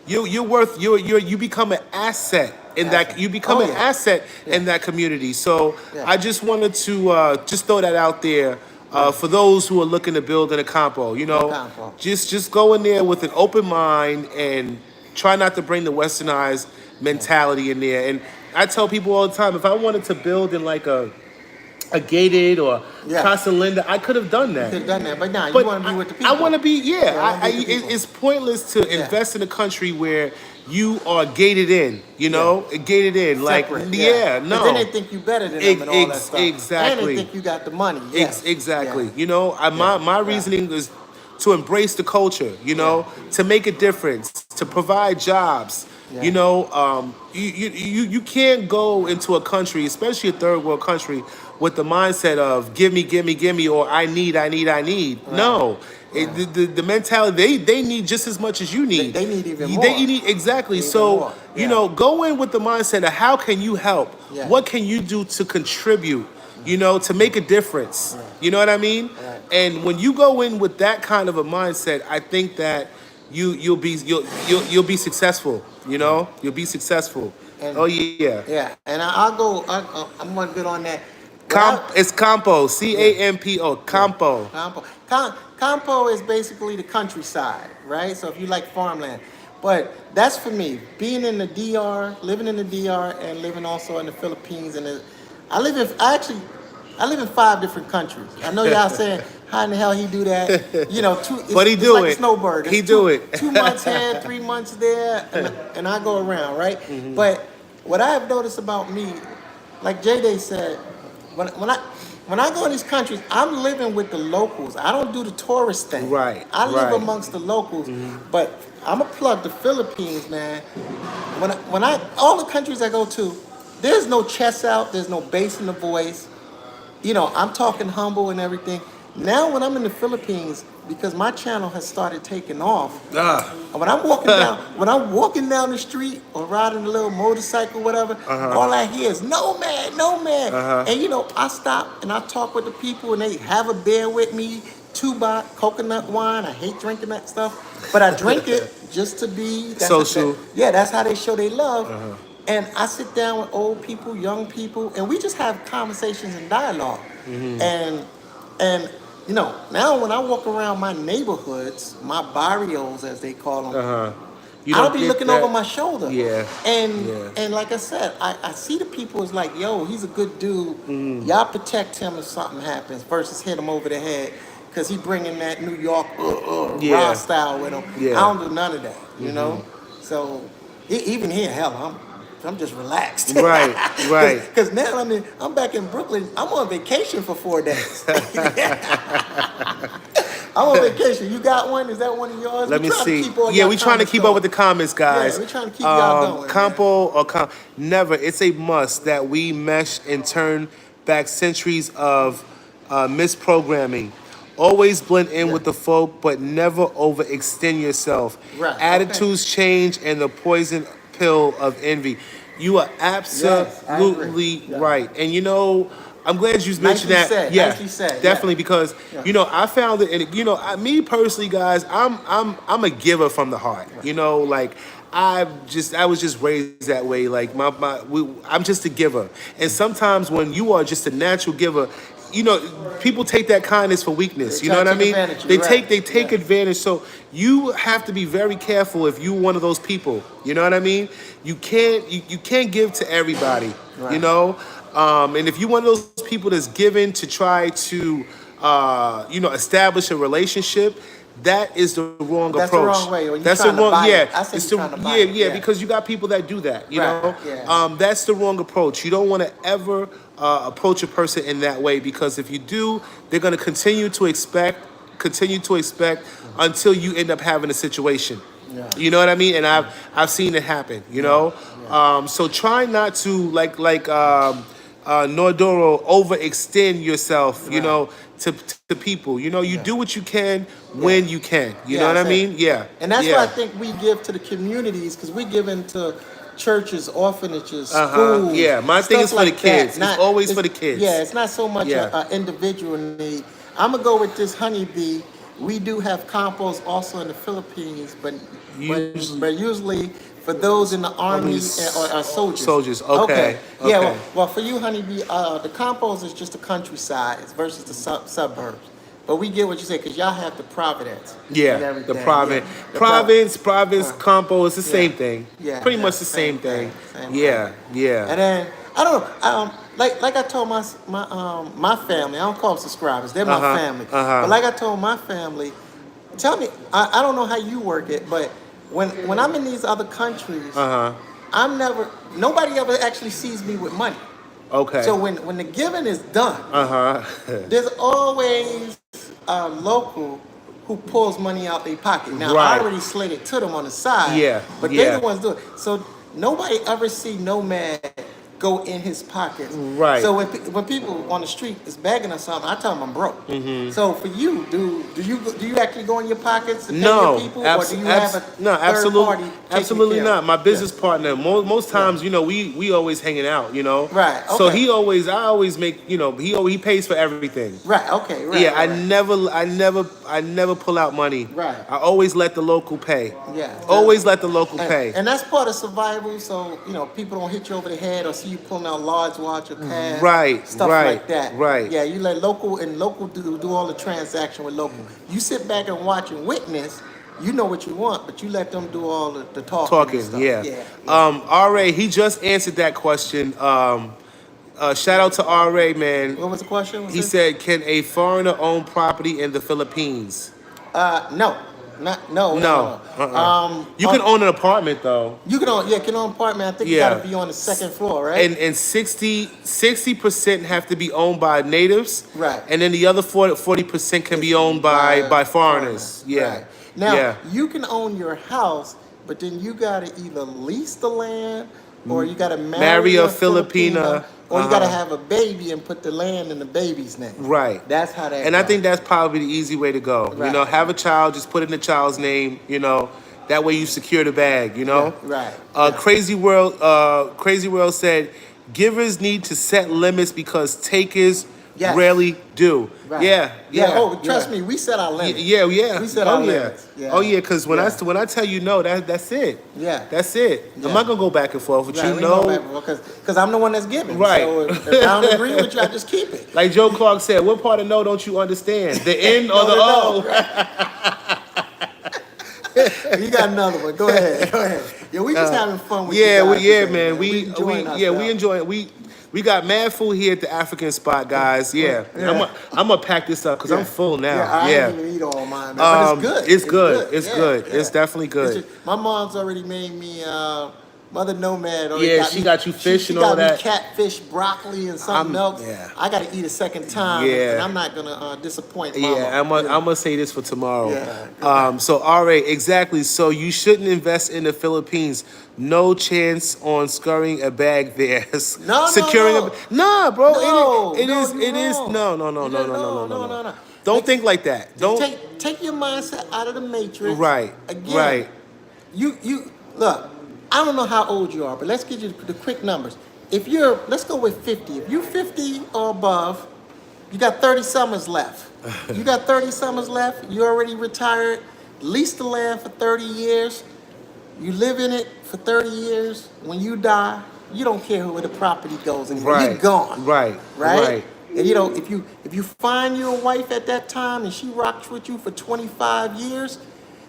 You become an asset in that. You become an asset in that community. So I just wanted to just throw that out there. For those who are looking to build in a campo, just go in there with an open mind and try not to bring the westernized mentality in there. And I tell people all the time, if I wanted to build in like a gated or Casa Linda, I could have done that. You could have done that, but now you want to be with the people. I want to be, it's pointless to invest in a country where you are gated in, gated in. Separate, no. But then they think you better than them and all that stuff. Exactly. And they think you got the money. Yes. Exactly. My reasoning is to embrace the culture, to make a difference, to provide jobs. You can't go into a country, especially a third world country, with the mindset of give me, or I need. Right. No. Right. The mentality, they need just as much as you need. They need even more. They need, exactly. So, go in with the mindset of how can you help? Yeah. What can you do to contribute? To make a difference. Right. You know what I mean? Right. And when you go in with that kind of a mindset, I think that you'll be successful. You'll be successful. And, Yeah, and I'm gonna get on that. It's campo, campo, campo. Campo is basically the countryside, right? So if you like farmland, but that's for me. Being in the DR, living in the DR, and living also in the Philippines, and I live in 5 different countries. I know y'all saying, how in the hell he do that? But he do like it. A snowbird. He do it. 2 months here, 3 months there, and I go around, right? Mm-hmm. But what I have noticed about me, like J-Day said, when I go in these countries, I'm living with the locals. I don't do the tourist thing. Right. I live amongst the locals. Mm-hmm. But I'm gonna plug the Philippines, man. When I all the countries I go to, there's no chest out, there's no bass in the voice. I'm talking humble and everything. Now when I'm in the Philippines, because my channel has started taking off, when I'm walking down the street or riding a little motorcycle, whatever, all I hear is no man. And I stop and I talk with the people and they have a beer with me, 2-baht coconut wine. I hate drinking that stuff, but I drink it just to be social. That's how they show they love. And I sit down with old people, young people, and we just have conversations and dialogue. Mm-hmm. And now when I walk around my neighborhoods, my barrios as they call them, I'll be looking over my shoulder. Yeah. And like I said, I see the people as like, yo, he's a good dude. Y'all protect him if something happens versus hit him over the head because he bringing that New York raw style with him. Yeah. I don't do none of that, you know? So even here, hell, I'm just relaxed. Right. Because now, I'm back in Brooklyn. I'm on vacation for 4 days. I'm on vacation. You got one? Is that one of yours? Let me see. Yeah, we're trying to keep up with the comments, guys. Yeah, we're trying to keep y'all going. Campo or never. It's a must that we mesh and turn back centuries of misprogramming. Always blend in with the folk, but never overextend yourself. Right. Attitudes change and the poison pill of envy. You are absolutely right. And you know, I'm glad you mentioned that. Nicely said. Definitely, because you know, I found it, and you know, me personally, guys, I'm a giver from the heart. You know, like I was just raised that way. Like I'm just a giver, and sometimes when you are just a natural giver, you know, people take that kindness for weakness. You know what I mean? They take advantage. So you have to be very careful if you're one of those people. You know what I mean? You can't give to everybody. Right. You know. And if you're one of those people that's given to try to, you know, establish a relationship, that is the wrong approach. That's the wrong way. Or that's the wrong. Yeah, because you got people that do that. You know, that's the wrong approach. You don't want to ever approach a person in that way, because if you do, they're going to continue to expect until you end up having a situation. Yeah. You know what I mean? And I've seen it happen. You know, so try not to like Nordoro, overextend yourself, you know, to people. You know, you do what you can when you can. You know what I mean? Yeah. And that's why I think we give to the communities, because we give into churches, orphanages, schools. Yeah, my thing is for the kids. It's always for the kids. Yeah, it's not so much an individual need. I'm going to go with this honeybee. We do have compost also in the Philippines, but usually for those in the army or soldiers. Soldiers, okay. Yeah, well, for you, honeybee, the compost is just the countryside versus the suburbs. But we get what you say, because y'all have the Providence. Yeah, the province, compost, it's the same thing. Yeah, pretty much the same thing. Yeah. And then I don't know. Like I told my family, I don't call them subscribers. They're my family. But like I told my family, tell me, I don't know how you work it, but when I'm in these other countries, nobody ever actually sees me with money. Okay. So when the giving is done, there's always a local who pulls money out their pocket. Now, I already slid it to them on the side, but they're the ones doing it. So nobody ever see Nomad go in his pockets. Right. So when people on the street is begging or something, I tell them I'm broke. Mm-hmm. So for you, do you actually go in your pockets to pay your people, or do you have a third party? Absolutely not. My business partner. Most times, you know, we always hanging out. You know. Right. Okay. So I always make. You know, he pays for everything. Right. Okay. Right. Yeah. Right. I never pull out money. Right. I always let the local pay. Yeah. Always let the local pay. And that's part of survival. So you know, people don't hit you over the head or see you pulling out large watch or cash, stuff like that. Right. Yeah, you let local do all the transaction with local. You sit back and watch and witness. You know what you want, but you let them do all the talking. And stuff. RA, he just answered that question. Shout out to RA, man. What was the question? He said, "Can a foreigner own property in the Philippines?" No. No. You can own an apartment though. You can own an apartment. I think you gotta be on the second floor, right? And 60% have to be owned by natives. Right. And then the other 40% can be owned by foreigners. Yeah. Right. Now you can own your house, but then you gotta either lease the land or you gotta marry a Filipina. Or you gotta have a baby and put the land in the baby's name. Right. That's how that. And I think that's probably the easy way to go. Right. You know, have a child, just put it in the child's name. You know, that way you secure the bag. You know. Yeah, right. Crazy World said, givers need to set limits because takers rarely do. Right. Yeah. Oh, trust me, we set our limits. Yeah. We set our limits. Yeah. Oh yeah, because when I tell you no, that's it. Yeah. That's it. Yeah. I'm not gonna go back and forth with you. No. Because I'm the one that's giving. Right. So if I don't agree with you, I just keep it. Like Joe Clark said, what part of no don't you understand? The N or the O? You got another one. Go ahead. Go ahead. Yeah, we just having fun with you Yeah, guys today, man. We enjoying yeah, we ourselves. enjoy it. We got mad food here at the African spot, guys. Yeah, Yeah. I'm gonna pack this up because I'm Yeah. full Yeah, now. I Yeah, ain't even eat all mine, man. But it's good. it's It's good. good. It's Yeah, good. It's yeah. definitely It's good. just, my mom's already made me Mother Nomad already Yeah, got she me. got you fish she and all got me that. catfish, broccoli, and something else. Yeah. I got to eat a second time, Yeah. and I'm not gonna disappoint Mama. Yeah, I'm you know. gonna say this for tomorrow. Yeah. So RA, exactly. So you shouldn't invest in the Philippines. No chance on scoring a bag there. No, Securing no, no. Nah, bro. No, it no, is you're it is wrong. no no no You no didn't- no no no no, no. no. Don't Like, think like that. just Don't take your mindset out of the matrix. Right. Again, Right. You look. I don't know how old you are, but let's get you the quick numbers. Let's go with 50. If you're 50 or above, you got 30 summers left. You got 30 summers left. You already retired. Lease the land for 30 years. You live in it for 30 years. When you die, you don't care where the property goes anymore. Right. You're gone. Right. Right? And if you find you a wife at that time and she rocks with you for 25 years,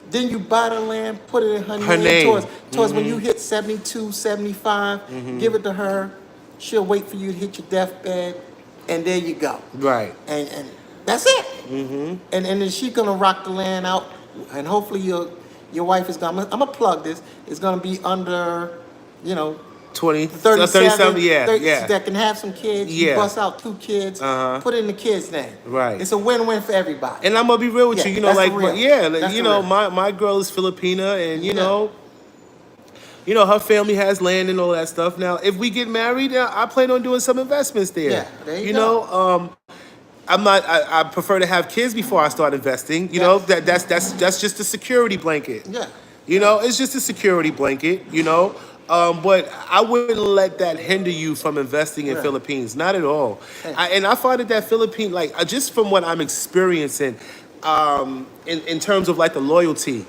then you buy the land, put it in her Her name, name. towards when you hit 72, 75, give it to her. She'll wait for you to hit your deathbed, and there you go. Right. And that's it. And then she's gonna rock the land out, and hopefully your wife is gonna. I'm gonna plug this. It's gonna be under, 37, 37, yeah, 30, yeah. that can have some kids. Yeah. You bust out 2 kids, put it in the kid's name. Right. It's a win-win for everybody. And I'm gonna be real with Yeah, you, that's like, the real. but yeah, That's you the know, real. my girl is Filipina, and Yeah. her family has land and all that stuff. Now, if we get married, I plan on doing some investments there. Yeah, there you know, I'm not. I prefer to have kids before I start investing. You know, that's just a security blanket. Yeah. It's just a security blanket. But I wouldn't let that hinder you from investing in Right. Philippines. Not at all. Hey. And I find that Philippine, like, just from what I'm experiencing, in terms of like the loyalty,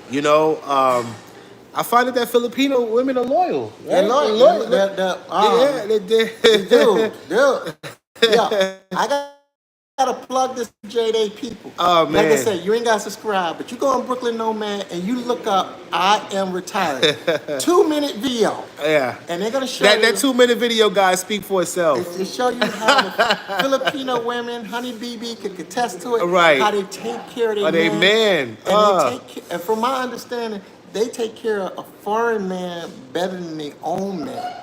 I find that Filipino women are loyal. They're right? loyal. Dude. Dude. Yeah, I gotta plug this J-Day people. Oh, Like I man. said, you ain't gotta subscribe, but you go on Brooklyn Nomad and you look up I am retired. 2-minute video. Yeah. And they're gonna show That you 2-minute video, guys, speak for itself. to show you how the Filipino women, Honey BB could attest to it, Right. how they take care of their Are they man. man? And from my understanding, they take care of a foreign man better than their own man.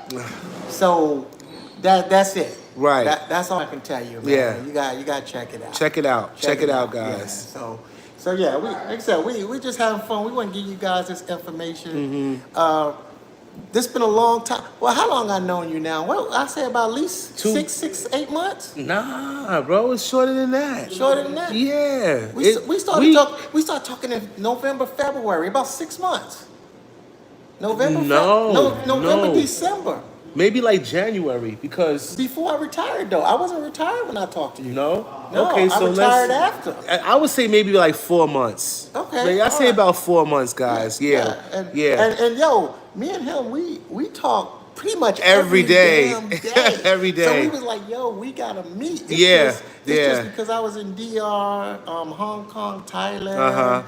So that's it. Right. That's all I can tell you, man. Yeah. You got to check it out. Check it out. Check it out, Yeah. guys. So yeah, like I said, we just having fun. We want to give you guys this information. This been a long time. Well, how long I known you now? Well, I say about at least 8 months. Nah, bro, it's shorter than that. Shorter than that. Yeah. We started talking in November, February, about 6 months. November, No. December. Maybe like January, because Before I retired, though, I wasn't retired when I talked to you. No, I retired after. I would say maybe like 4 months. Okay, I say all right. about 4 months, guys. Yeah. And yo, me and him, we talk pretty much Every day. damn day. Every day. So we was like, yo, we gotta meet. It's Yeah, just, yeah. just because I was in DR, Hong Kong, Thailand,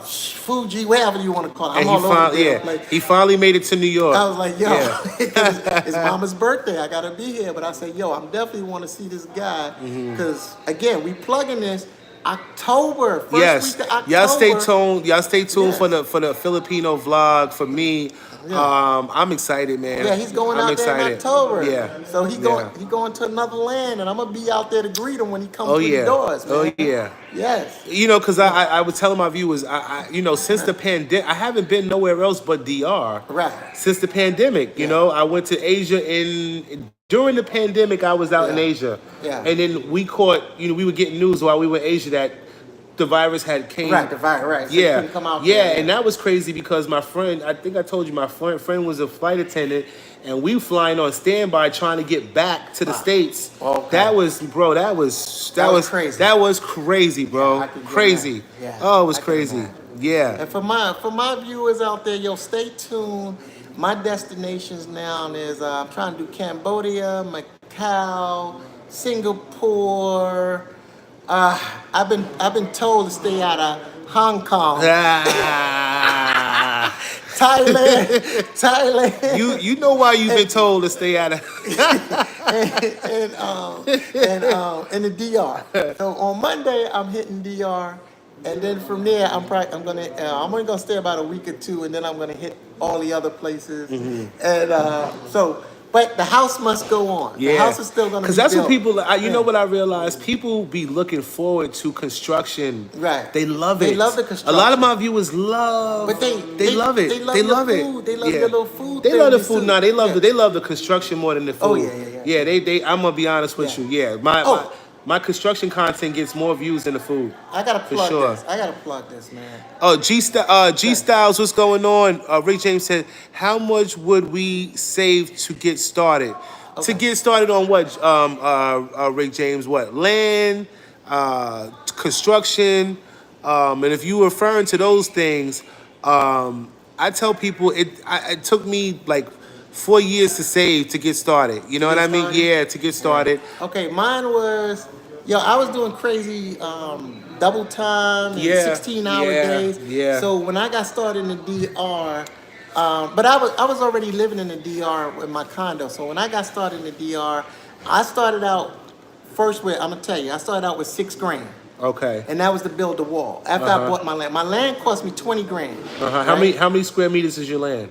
Fuji, wherever you want to call it. And I'm all over the damn place. he finally made it to New York. I was like, yo, Yeah. it's Mama's birthday. I gotta be here. But I said, yo, I'm definitely want to see this guy because again, we plugging this October. First week of October. Y'all stay tuned. Y'all stay tuned Yes. for the Filipino vlog for me. Yeah. I'm excited, man. Yeah, he's going I'm out there in excited. October. Yeah. So he going to another land, and I'm gonna be out there to greet him when he comes Oh through yeah. the doors, man. Oh yeah. Yes. Because I was telling my viewers, since the pandemic, I haven't been nowhere else but DR. Right. Since the pandemic, I went to Asia during the pandemic. I was out in Yeah. Asia. Yeah. And then we caught, we were getting news while we were in Asia that the virus had came. Right. The virus. Right. So he Yeah. couldn't come out Yeah. there. And that was crazy because my friend, I think I told you, my friend was a flight attendant. And we flying on standby trying to get back to the States. Okay. That was, bro. That was crazy. That was crazy, bro. I could get Crazy. that. Yeah, Oh, it was I could crazy. get Yeah. And for my viewers out there, yo, stay tuned. My destinations now is I'm trying to do Cambodia, Macau, Singapore. I've been told to stay out of Hong Kong. Ah. Thailand, You know why you've been told to stay out of. and the DR. So on Monday I'm hitting DR, and then from there I'm only gonna stay about a week or two, and then I'm gonna hit all the other places. But the house must go on. The house is still gonna be because that's what built. people. You know what I realized? People be looking forward to construction. Right. They love it. They love the A lot construction. of my viewers love. But they love it. They love They your love it. food. They love your little food. They love the thing, food. too. Nah, they love Yeah. the they love the construction more than the food. Oh, yeah. Yeah, they. I'm gonna be honest with Yeah. you. Yeah, my Oh. my construction content gets more views than the food. I gotta For plug sure. this. I gotta plug this, man. Oh, G Styles, what's going on? Rick James said, "How much would we save to get started? To get started on what? Rick James, what? Land, construction, and if you were referring to those things, I tell people it took me like 4 years to save to get started. You know what I mean? started? Yeah, to get started. Okay, mine was, I was doing crazy double time and Yeah, 16-hour yeah, days. yeah. So when I got started in the DR, but I was already living in the DR with my condo. So when I got started in the DR, I started out first with, I'm gonna tell you, I started out with $6,000. Okay. And that was to build the wall. After I bought my land. My land cost me $20,000. How many square meters is your land?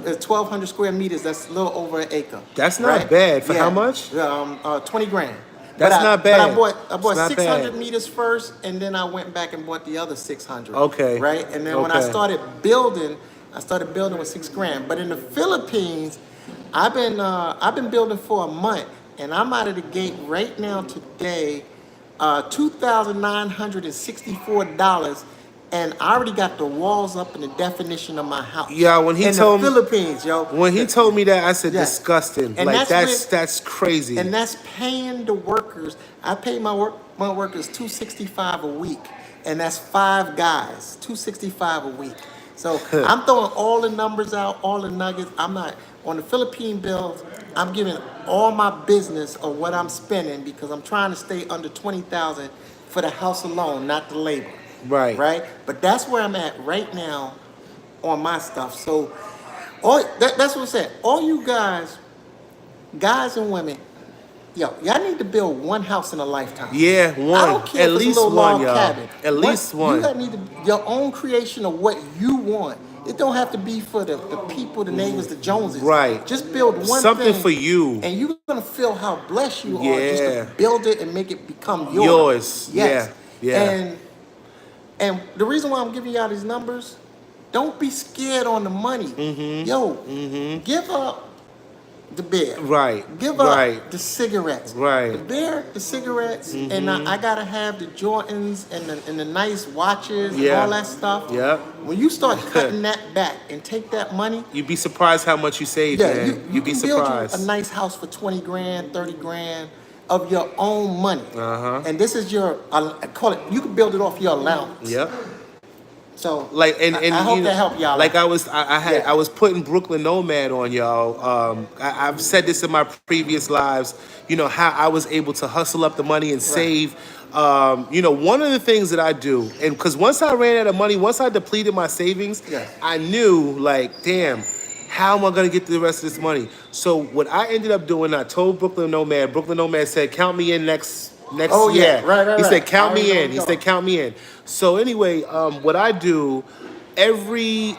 It's 1,200 square meters. That's a little over an acre. That's not bad. For how much? $20,000. That's not bad. But I bought It's not 600 bad. meters first, and then I went back and bought the other 600. Okay. Right, and then when I Okay. started building with $6,000. But in the Philippines, I've been building for a month, and I'm out of the gate right now today, $2,964, and I already got the walls up and the definition of my house. Yeah, when he in told the me- Philippines, yo. When he told me that, I said, Yeah. disgusting. And Like, that's that's crazy. And that's paying the workers. I pay my workers $265 a week, and that's 5 guys, $265 a week. So I'm throwing all the numbers out, all the nuggets. I'm not on the Philippine bills. I'm giving all my business of what I'm spending because I'm trying to stay under 20,000 for the house alone, not the labor. Right. Right. But that's where I'm at right now on my stuff. So that's what I'm saying. All you guys and women, y'all need to build one house in a lifetime. Yeah, one. I don't care At if it's least a little one, log y'all. cabin. At least one. You need your own creation of what you want. It don't have to be for the people, the neighbors, the Joneses. Right. Just build one Something thing for you. and you're gonna feel how blessed you are just Yeah. to build it and make it become yours. Yours. Yes. Yeah. And the reason why I'm giving y'all these numbers, don't be scared on the money. Give up the beer. Right. Give up Right. the cigarettes. Right. The beer, the cigarettes, and I gotta have the Jordans and the nice watches and Yeah. all that stuff. Yeah. When you start cutting that back and take that money, You'd be surprised how much you save, man. you You'd be can build you surprised. a nice house for $20,000, $30,000 of your own money. And this is your, I call it, you can build it off your allowance. Yep. So Like and I hope that helped y'all. Like out. I was putting Brooklyn Nomad on y'all. I've said this in my previous lives. You know how I was able to hustle up the money and save. One of the things that I do, and because once I ran out of money, once I depleted my savings, I knew like, damn, how am I gonna get the rest of this money? So what I ended up doing, I told Brooklyn Nomad. Brooklyn Nomad said, "Count me in next." Oh, yeah. year." Right. He said, "Count I me already in." know He what said, "Count me in." So anyway, what I do every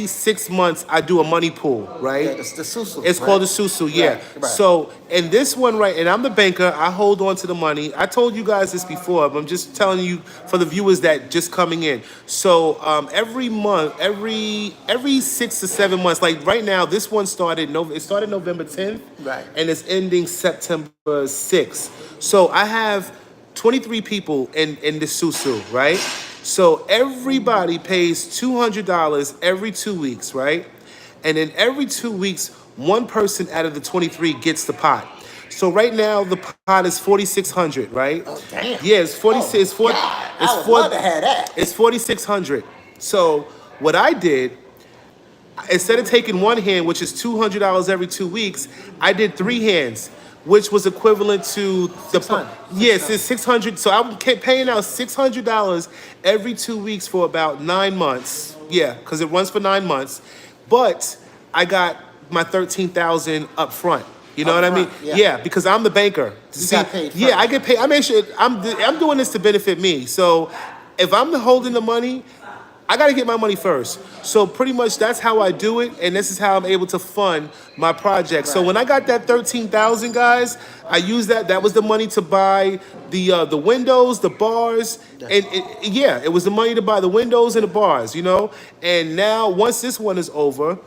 6 months, I do a money pool, right? Yeah, it's the susu. It's called the susu, yeah. Right. So, and this one, right, and I'm the banker, I hold on to the money. I told you guys this before, but I'm just telling you for the viewers that just coming in. So, every month, every 6 to 7 months, like right now, this one started November 10th, Right. and it's ending September 6th. So I have 23 people in the susu, right? So everybody pays $200 every 2 weeks, right? And then every 2 weeks, one person out of the 23 gets the pot. So right now the pot is $4,600, right? Oh, damn. Yeah, it's 46. It's four. God, It's I would four. love to have that. It's 4,600. So what I did, instead of taking one hand, which is $200 every 2 weeks, I did 3 hands, which was equivalent to the 600. yes, it's 600. So I'm paying out $600 every 2 weeks for about 9 months. Yeah, because it runs for 9 months. but I got my 13,000 up front. You know Up what I mean? front, yeah. Yeah, because I'm the banker. You got paid Yeah, first. I get paid. I make sure I'm doing this to benefit me. So if I'm holding the money, I got to get my money first. So pretty much that's how I do it, and this is how I'm able to fund my project. So Right. when I got that 13,000, guys, I used that. That was the money to buy the windows, the bars, and it was the money to buy the windows and the bars. You know, and now once this one is over,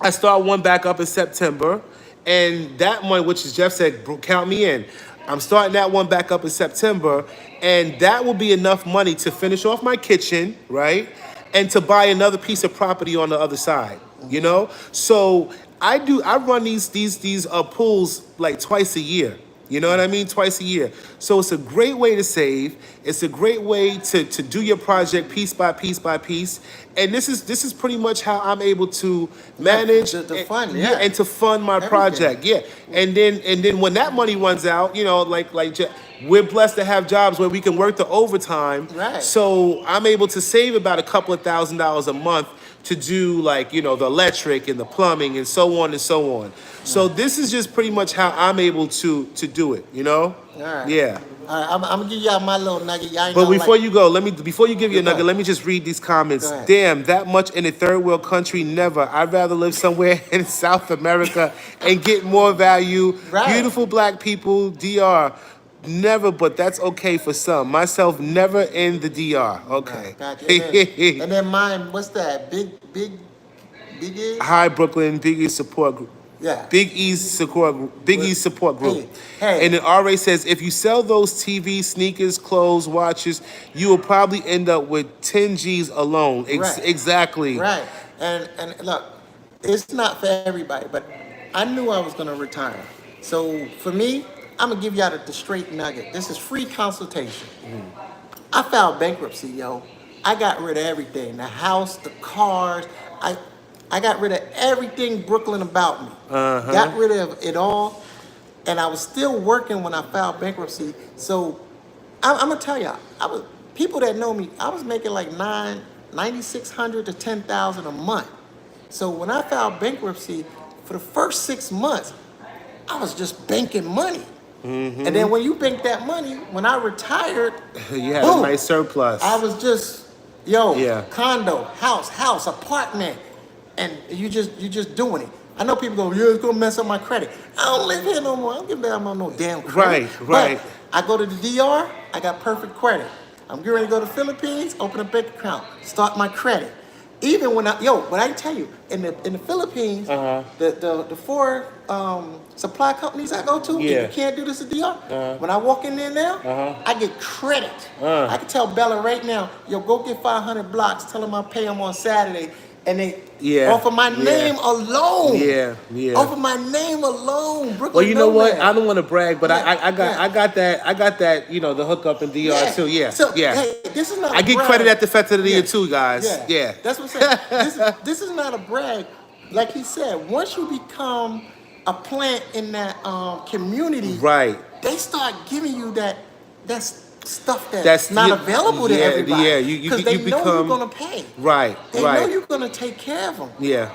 I start one back up in September, and that one, which is Jeff said, count me in. I'm starting that one back up in September, and that will be enough money to finish off my kitchen, right? And to buy another piece of property on the other side, you know? So I run these pools like twice a year. You know what I mean? Twice a year. So it's a great way to save. It's a great way to do your project piece by piece by piece. And this is pretty much how I'm able to manage to fund, and to fund my Everything. project. Yeah. And then when that money runs out, you know, we're blessed to have jobs where we can work the overtime. Right. So I'm able to save about a couple of $1,000s a month to do, like, you know, the electric and the plumbing and so on and so on. So this is just pretty much how I'm able to do it, you know? All right. Yeah. All right, I'm gonna give y'all my little nugget. Y'all ain't But gonna before like- you go, before you give your Go nugget, ahead. let me just read these comments. Go ahead. Damn, that much in a third world country, never. I'd rather live somewhere in South America and get more value. Right. Beautiful black people, DR. Never, but that's okay for some. Myself, never in the DR. Okay. Gotcha. And then mine, what's that? Big E? Hi, Brooklyn, Big East support group. Yeah. Big East support group. Hey. And then RA says, if you sell those TV, sneakers, clothes, watches, you will probably end up with 10 G's alone. Right. Exactly. Right. And look, it's not for everybody, but I knew I was gonna retire. So for me, I'm gonna give y'all the straight nugget. This is free consultation. I filed bankruptcy, yo. I got rid of everything. The house, the cars. I got rid of everything Brooklyn about me. Got rid of it all. And I was still working when I filed bankruptcy. So I'm gonna tell y'all, people that know me, I was making like $9,600 to $10,000 a month. So when I filed bankruptcy, for the first 6 months, I was just banking money. And then when you bank that money, when I retired, You had boom, a nice surplus. I was just, Yeah. condo, house, apartment, and you just doing it. I know people go, yeah, it's gonna mess up my credit. I don't live here no more. I don't give a damn about no damn credit. Right. But I go to the DR, I got perfect credit. I'm getting ready to go to the Philippines, open a bank account, start my credit. Even when I tell you, in the Philippines, the four supply companies I go to, Yeah. if you can't do this at DR, when I walk in there now, I get credit. I can tell Bella right now, yo, go get 500 blocks, tell them I'll pay them on Saturday, and they offer my name alone. Yeah. Offer my name alone. Brooklyn Well, you know what? Nomad. I don't want to brag, but Yeah, I got that, you know, the hookup in DR too. Yeah. So, yeah. hey, this is not I a get brag. credit at the Festa Yeah. too, guys. Yeah. That's what I'm saying. This is not a brag. Like he said, once you become a plant in that community, Right. they start giving you that stuff that's not available to everybody. Yeah, you because they know you're become gonna pay. Right. They know you're gonna take care of them. Yeah.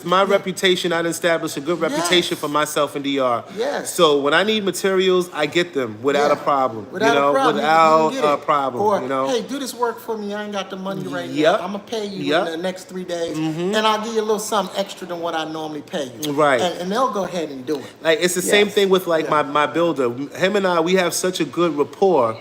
My reputation, I done established a good reputation for myself in DR. Yes. So when I need materials, I get them without a problem. Without you know, a problem. without you can get a it. problem. Or, you know. hey, do this work for me. I ain't got the money right Yep. now. I'm gonna pay you Yep. in the next 3 days, and I'll give you a little something extra than what I normally pay you. Right. And they'll go ahead and do it. Like it's the same Yes. thing with like Yeah. my builder. Him and I, we have such a good rapport.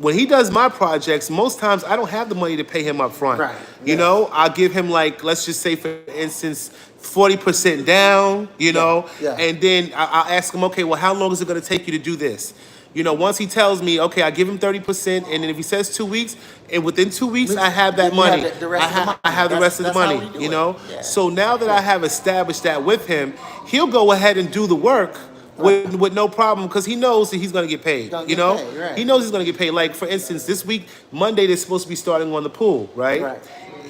When he does my projects, most times I don't have the money to pay him up front. Right. You know, I'll give him, like, let's just say for instance, 40% down, you know, Yeah. and then I'll ask him, okay, well, how long is it gonna take you to do this? You know, once he tells me, okay, I give him 30%, and then if he says 2 weeks, and within 2 weeks I have that You have money. the rest of the money. I have the rest of the That's how money, we do you it. know? Yeah. So now that I have established that with him, he'll go ahead and do the work with no problem, because he knows that he's gonna get paid. Gonna You get know, paid, right. he knows he's gonna get paid. Like for instance, this week Monday they're supposed to be starting on the pool, right? Right.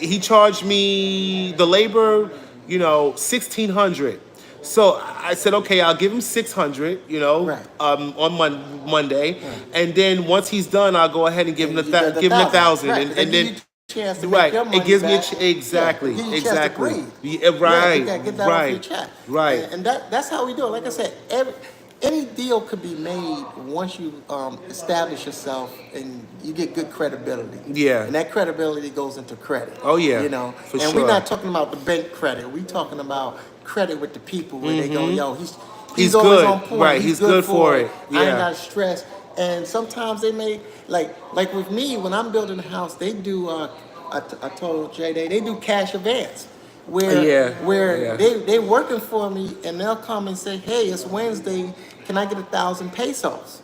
He charged me the labor, you know, $1,600. So I said, okay, I'll give him $600, you know, Right. on Monday, and then once he's done, I'll go ahead and give him You got give him $1,000, Right. and They give then you chance to make Right. your It money gives me a back. exactly. Give you a chance to Exactly. breathe. Yeah, Yeah, right. get that off your Right. chest. Right. And that's how we do it. Like I said, any deal could be made once you establish yourself and you get good credibility. Yeah. And that credibility goes into credit. Oh, yeah. You know, For and sure. we're not talking about the bank credit. We're talking about credit with the people where they go, yo, he's always good. on point. Right. He's He's good for it. it. I ain't Yeah. got to stress. And sometimes they may like with me when I'm building a house, they do. I told Jay they do cash advance, where Yeah. where Yeah. they working for me and they'll come and say, hey, it's Wednesday, can I get 1,000 pesos?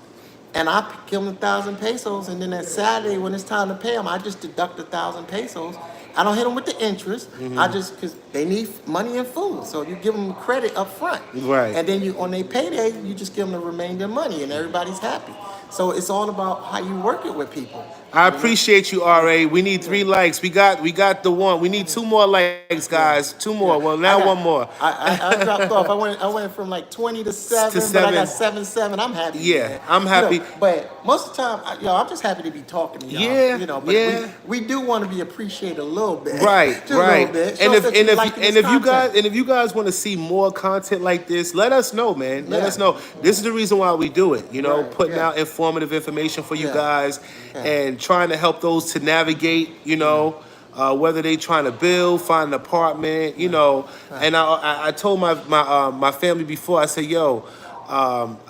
And I give them 1,000 pesos, and then that Saturday when it's time to pay them, I just deduct 1,000 pesos. I don't hit them with the interest. I just because they need money and food, so you give them credit up front, Right. and then you on their payday, you just give them the remainder money, and everybody's happy. So it's all about how you work it with people. I appreciate you, RA. We need 3 likes. We got the one. We need 2 more likes, guys. 2 more. Well, now 1 more. I dropped off. I went from like 20 to 7, To but I got 7. 7. I'm happy. Yeah, man. I'm happy. You know, but most of the time, I'm just happy to be talking to y'all. Yeah, You know, but yeah. we do want to be appreciated a little bit. Right, Just right. a little bit. And Show us that you liking this content. if you guys want to see more content like this, let us know, man. Let Yeah. us know. This is the reason why we do it. You know, Right, putting yeah. out informative information for you Yeah. guys, Yeah. and trying to help those to navigate. You know, whether they trying to build, find an apartment. You know, and I told my family before. I said, yo,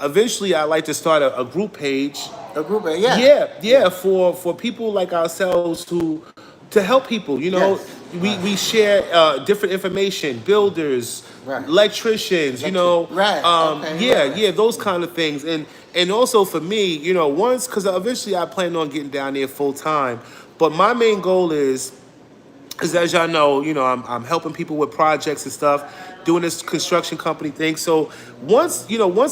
eventually I'd like to start a group page. A group of Yeah, for people like ourselves who to help people. You know, Yes. we share different information, builders, Right. electricians. You know, Right, okay, yeah, right. yeah, those kind of things, and also for me, you know, once because eventually I plan on getting down there full time, but my main goal is as y'all know, you know, I'm helping people with projects and stuff, doing this construction company thing. So once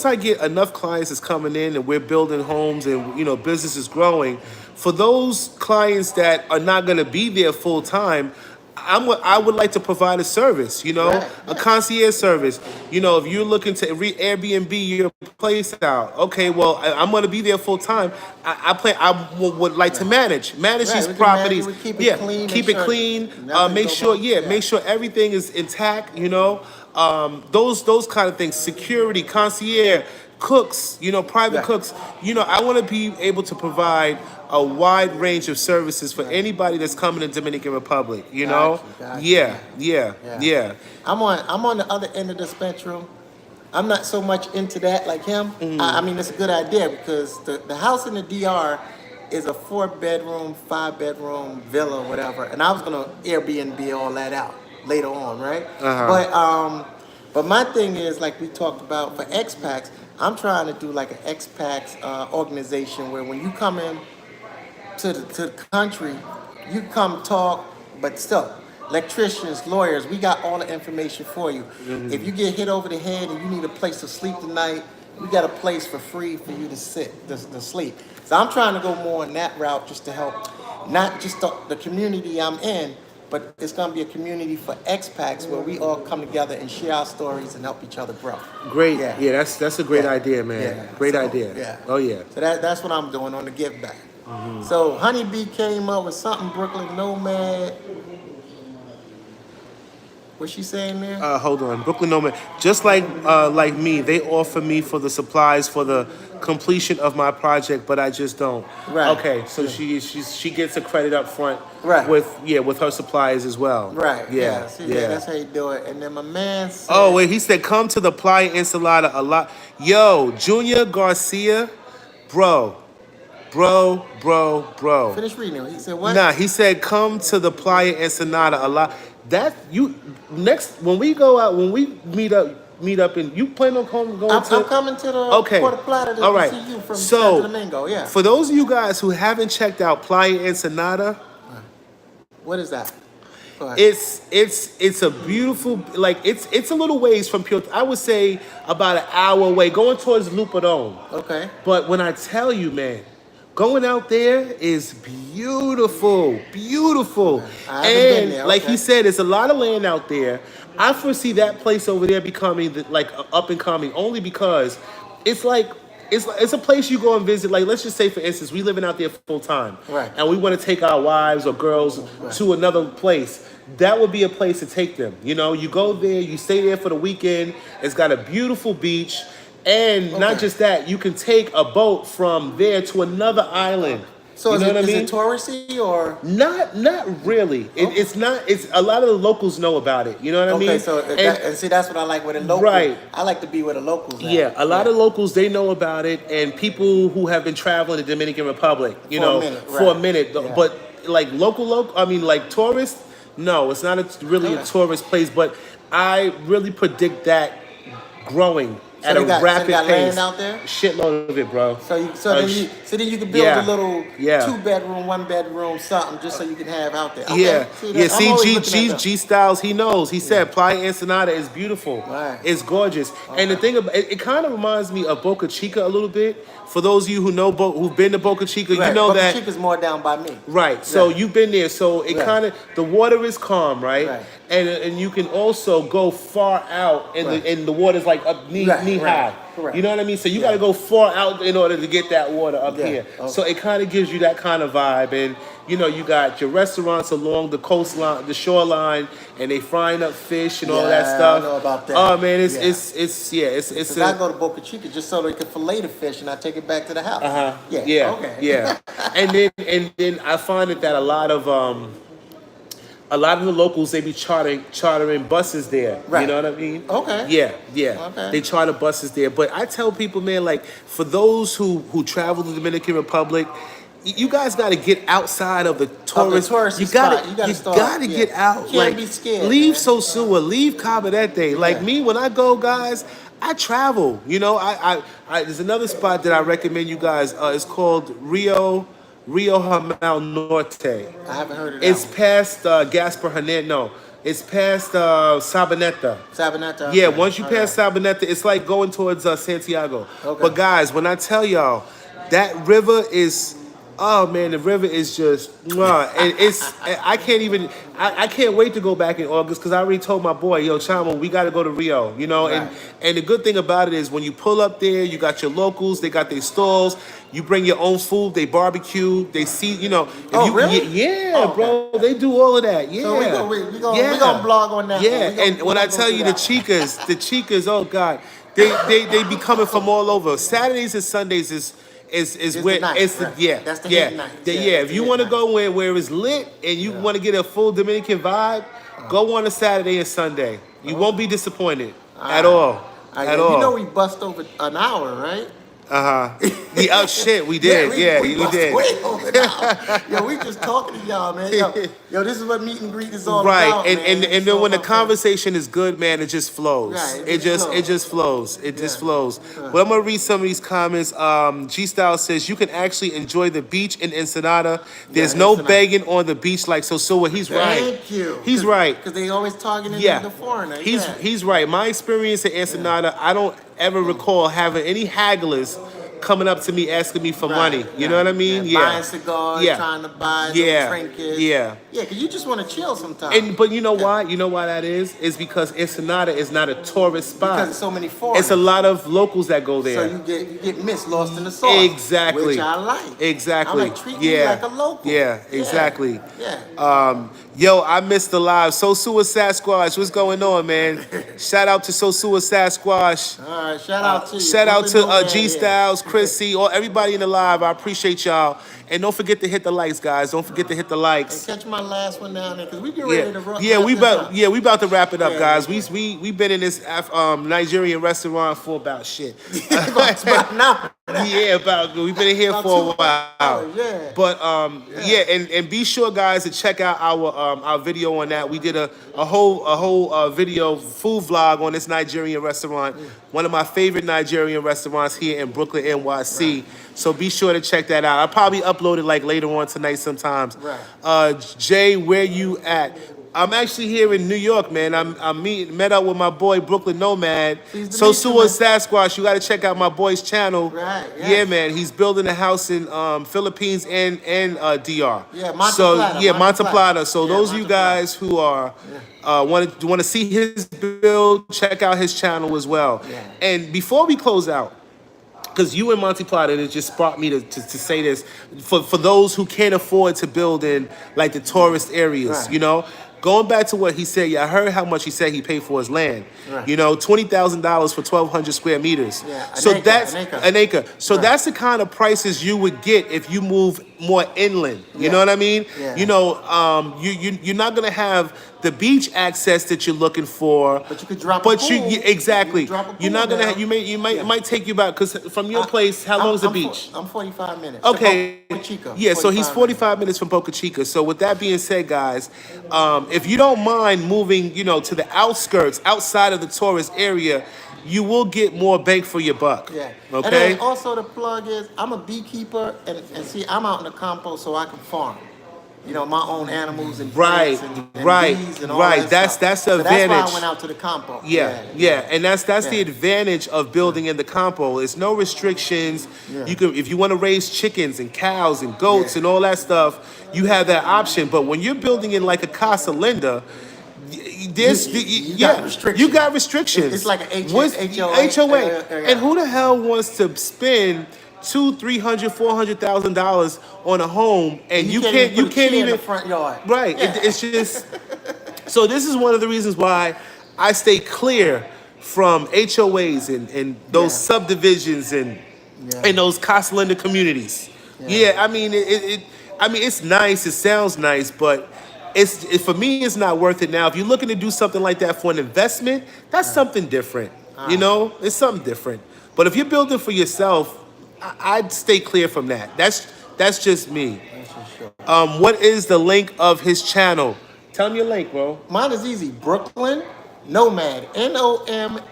I get enough clients that's coming in and we're building homes and, you know, business is growing, for those clients that are not going to be there full time, I would like to provide a service, you know, Right. a concierge service. You know, if you're looking to Airbnb your place out, okay, well, I'm going to be there full time. I would like to manage Right, these we can properties. manage, we keep it Yeah, clean, keep make it sure clean. nothing Make goes sure, on. yeah, Yeah. make sure everything is intact. You know, those kind of things. Security, concierge, cooks. You know, private Yeah. cooks. You know, I want to be able to provide a wide range of services for anybody that's coming to Dominican Republic. You know, Gotcha. yeah. Yeah. I'm Mm. on the other end of the spectrum. I'm not so much into that like him. I mean, it's a good idea because the house in the DR is a 4-bedroom, 5-bedroom villa, whatever. And I was gonna Airbnb all that out later on, right? But my thing is like we talked about for expats. I'm trying to do like an expats organization where when you come in to the country, you come talk, but still, electricians, lawyers, we got all the information for you. If you get hit over the head and you need a place to sleep tonight, we got a place for free for you to to sleep. So I'm trying to go more in that route just to help, not just the community I'm in, but it's gonna be a community for expats where we all come together and share our stories and help each other grow. Great. Yeah. Yeah, that's a great Yeah. idea, man. Yeah. Great So, idea. yeah. Oh yeah. So that's what I'm doing on the give back. So Honeybee came up with something Brooklyn Nomad. What's she saying there? Hold on, Brooklyn Nomad. Just like me, they offer me for the supplies for the completion of my project, but I just don't. Right. Okay, so she gets a credit up front. Right. with her supplies as well. Right. Yeah. See, Yeah. that's how you do it. And then my man said, Oh wait, he said come to the Playa Ensalada a lot. Yo, Junior Garcia, bro. finish reading it. He said what? Nah, he said come to the Playa Ensenada a lot. That you next when we go out when we meet up and you plan on going I'm to coming to the okay. Puerto Plata to All right. see you from So Santo Domingo. Yeah. for those of you guys who haven't checked out Playa Ensenada, What is that? Go ahead. it's a beautiful like it's a little ways from Pure. I would say about an hour away, going towards Luperón. Okay. But when I tell you, man, going out there is beautiful. I haven't been And there, like okay. he said, there's a lot of land out there. I foresee that place over there becoming like up and coming only because it's it's a place you go and visit. Like, let's just say, for instance, we living out there full time, Right. and we want to take our wives or girls to another place. That would be a place to take them. You know, you go there, you stay there for the weekend. It's got a beautiful beach, and not just that, you can take a boat from there to another island. So you know what I mean? Is it touristy or Not really. It's not. It's a lot of the locals know about it. You know what I mean? Okay, so and see, that's what I like with the locals. Right. I like to be with the locals. Yeah, a lot of locals, they know about it, and people who have been traveling the Dominican Republic, for a minute. Yeah. But like I mean, like tourists, no, it's not really a tourist place. But I really predict that growing at a rapid pace. Land out there? Shitload of it, bro. So then you can build a little 2-bedroom, 1-bedroom something just so you can have out there. Okay. See, G Styles, he knows. He said Playa Ensenada is beautiful. Right. It's gorgeous. Okay. And the thing about it kind of reminds me of Boca Chica a little bit. For those of you who know who've been to Boca Chica, you know Boca that Chica's more down by me. Right. So you've been there. So it kind of, the water is calm, right? And you can also go far out, and the water's like up knee high. Correct. You know what I mean? So you got to go far out in order to get that water up here. Okay. So it kind of gives you that kind of vibe. And you know, you got your restaurants along the coastline, the shoreline, and they frying up fish and all that stuff. I know about that. Oh man, it's. I go to Boca Chica just so they can fillet the fish and I take it back to the house. Yeah. and then I find that a lot of the locals, they be chartering buses there. Right. You know what I mean? Okay. Yeah. Okay. They charter buses there. But I tell people, man, like, for those who travel to the Dominican Republic, you guys got to get outside of the tourist. You got to get out. You can't be scared. Leave Sosua, leave Cabadete. Like me, when I go, guys, I travel. You know, I there's another spot that I recommend you guys. It's called Rio Jamal Norte. I haven't heard of that. It's past Gaspar Hernandez. No, it's past Sabaneta. Sabaneta. Yeah, once you pass Sabaneta, it's like going towards Santiago. Okay. But guys, when I tell y'all, that river is, oh man, the river is just, and I can't wait to go back in August because I already told my boy, yo, Chamo, we got to go to Rio, you know, and the good thing about it is when you pull up there, you got your locals, they got their stalls, you bring your own food, they barbecue, they see, you know. Really? Yeah, bro, they do all of that, yeah. So we gonna blog on that. Yeah, and when I tell you the Chicas, oh God, they be coming from all over. Saturdays and Sundays is where it's the hit night. If you want to go where it's lit and you want to get a full Dominican vibe, go on a Saturday and Sunday. You won't be disappointed at all. At all. You know we bust over an hour, right? Yeah, shit, we did. We did. Way over an hour. Yo, we just talking to y'all, man. Yo, this is what meet and greet is all Right, about. and then when the conversation is good, man, it just flows. Right, it just flows. It just flows. But I'm gonna read some of these comments. G Style says you can actually enjoy the beach in Ensenada. There's no begging on the beach like Sosua. He's right. Thank you. He's right. Because they always targeting the foreigner. He's right. My experience at Ensenada, I don't ever recall having any hagglers coming up to me asking me for money. You know what I mean? Buying cigars, trying to buy trinkets. Yeah, because you just want to chill sometimes. But you know why? You know why that is? It's because Ensenada is not a tourist spot. Because there's so many foreigners. It's a lot of locals that go there. So you get missed, lost in the sauce. Exactly. Which I like. Exactly. I like treating you like a local. Yeah, exactly. Yeah. Yo, I missed the live. Sosua Sasquatch, what's going on, man? Shout out to Sosua Sasquatch. All right, shout out to you. Shout out to G Styles, Chris C, or everybody in the live. I appreciate y'all. And don't forget to hit the likes, guys. Don't forget to hit the likes. And catch my last one down there, because we get ready to wrap we about to wrap it up, guys. We been in this Nigerian restaurant for about shit. We've been in here for a while. But and be sure, guys, to check out our video on that. We did a whole video food vlog on this Nigerian restaurant, one of my favorite Nigerian restaurants here in Brooklyn, NYC. Right. So be sure to check that out. I'll probably upload it like later on tonight sometimes. Right. Jay, where you at? I'm actually here in New York, man. I met up with my boy Brooklyn Nomad. Sosua Sasquatch, you got to check out my boy's channel. Right. Yes. Yeah, man. He's building a house in Philippines and DR. Yeah, Monte Plata. So those of you guys who are want to see his build, check out his channel as well. Yeah. And before we close out, because you and Monty Plata, and it just sparked me to say this for those who can't afford to build in like the tourist areas, Right. you know. Going back to what he said, yeah, I heard how much he said he paid for his land. Right. You know, $20,000 for 1,200 square meters. Yeah, an so acre, that's an acre. So Right. that's the kind of prices you would get if you move more inland. You Yeah. know what I mean? Yeah. You know, you're not gonna have the beach access that you're looking for. But you could drop a But pool. exactly. You drop a You're pool not gonna. down. You might. Yeah. It might take you about because from your place. How long is the beach? I'm 45 minutes. Okay. To Boca Chica, Yeah, so he's 45 45 minutes from Boca Chica. So with that being said, guys, if you don't mind moving, you know, to the outskirts, outside of the tourist area, you will get more bang for your buck. Yeah. Okay. And then also the plug is I'm a beekeeper and see I'm out in the compost so I can farm. You know, my own animals and Right, plants and right, bees and all right. that That's stuff. the So advantage. that's why I went out to the compost. Yeah, and that's the Yeah. advantage of building in the compo. There's no restrictions. Yeah. You can, if you want to raise chickens and cows and goats Yeah. and all that stuff, you have that option. But when you're building in like a Casa Linda, there's You got restrictions. you got restrictions. It's like an What's- HOA. HOA. Yeah. And who the hell wants to spend $200,000, $300,000, $400,000 on a home and you can't even put a chair in even the front yard. right? Yeah. It's just so. This is one of the reasons why I stay clear from HOAs and those Yeah. subdivisions and those Casa Linda communities. Yeah, I mean it's nice. It sounds nice, but for me, it's not worth it. Now, if you're looking to do something like that for an investment, that's something different. You know, it's something different. But if you're building for yourself, I'd stay clear from that. That's just me. What is the link of his channel? Tell me your link, bro. Mine is easy. Brooklyn Nomad. Nomad.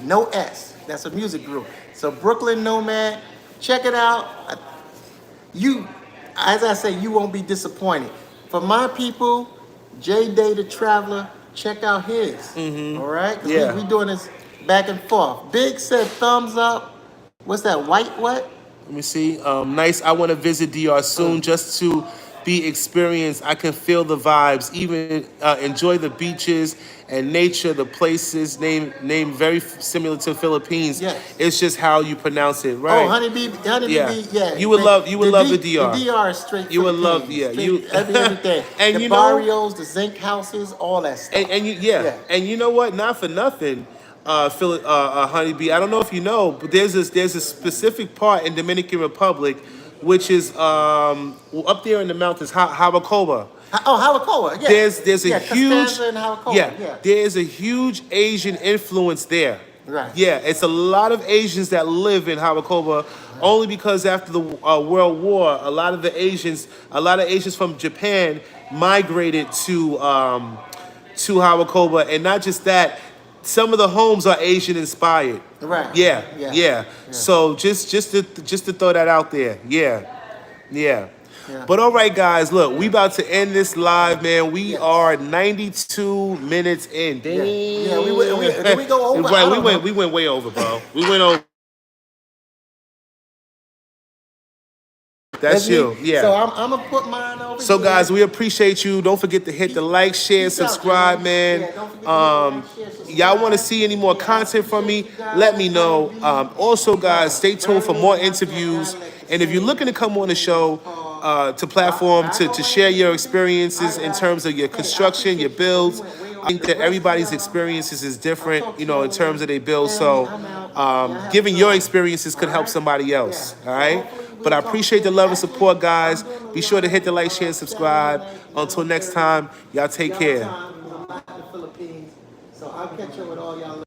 No S. That's a music group. So Brooklyn Nomad. Check it out. As I say, you won't be disappointed. For my people, J Day the Traveler, check out his. All right? 'Cause Yeah. we doing this back and forth. Big said thumbs up. What's that? White what? Let me see. Nice. I want to visit DR soon just to be experienced. I can feel the vibes, even enjoy the beaches and nature. The places named very similar to Philippines. Yes. It's just how you pronounce it, right? Oh, Honeybee, Yeah. yeah. You would love the DR. The DR is straight. You would love- Philippines. yeah, you- Straight everything. And the you know- barrios, the zinc houses, all that stuff. And Yeah. and you know what? Not for nothing, Honeybee. I don't know if you know, but there's a specific part in Dominican Republic, which is up there in the mountains, Jarabacoa. Oh, Jarabacoa, yeah. There's a huge Costanza and Jarabacoa, yeah. There's a huge Asian influence there. Right. Yeah, it's a lot of Asians that live in Jarabacoa, only because after the World War, a lot of Asians from Japan migrated to Jarabacoa, and not just that, some of the homes are Asian inspired. Right. Yeah. Yeah. So just to throw that out there. Yeah. Yeah. But all right, guys, look, we about to end this live, man. We are 92 minutes in. Damn. Yeah, did we go over? I Right, don't know. we went way over, bro. We went over. That's you, me. yeah. So I'm gonna put mine over. So, here. guys, we appreciate you. Don't forget to hit the like, share, Peace out, subscribe, man. man. Yeah, don't forget to hit the like, share, subscribe. Y'all want to see any more content from me? Let me know. Also, guys, stay tuned for more interviews. And if you're looking to come on the show, to platform to share your experiences in terms of your construction, your builds. I think that everybody's experiences is different, you know, in terms of their builds. So, giving your experiences could help somebody else. All right. But I appreciate the love and support, guys. Be sure to hit the like, share, and subscribe. Until next time, y'all take care. So I'll catch up with all y'all later.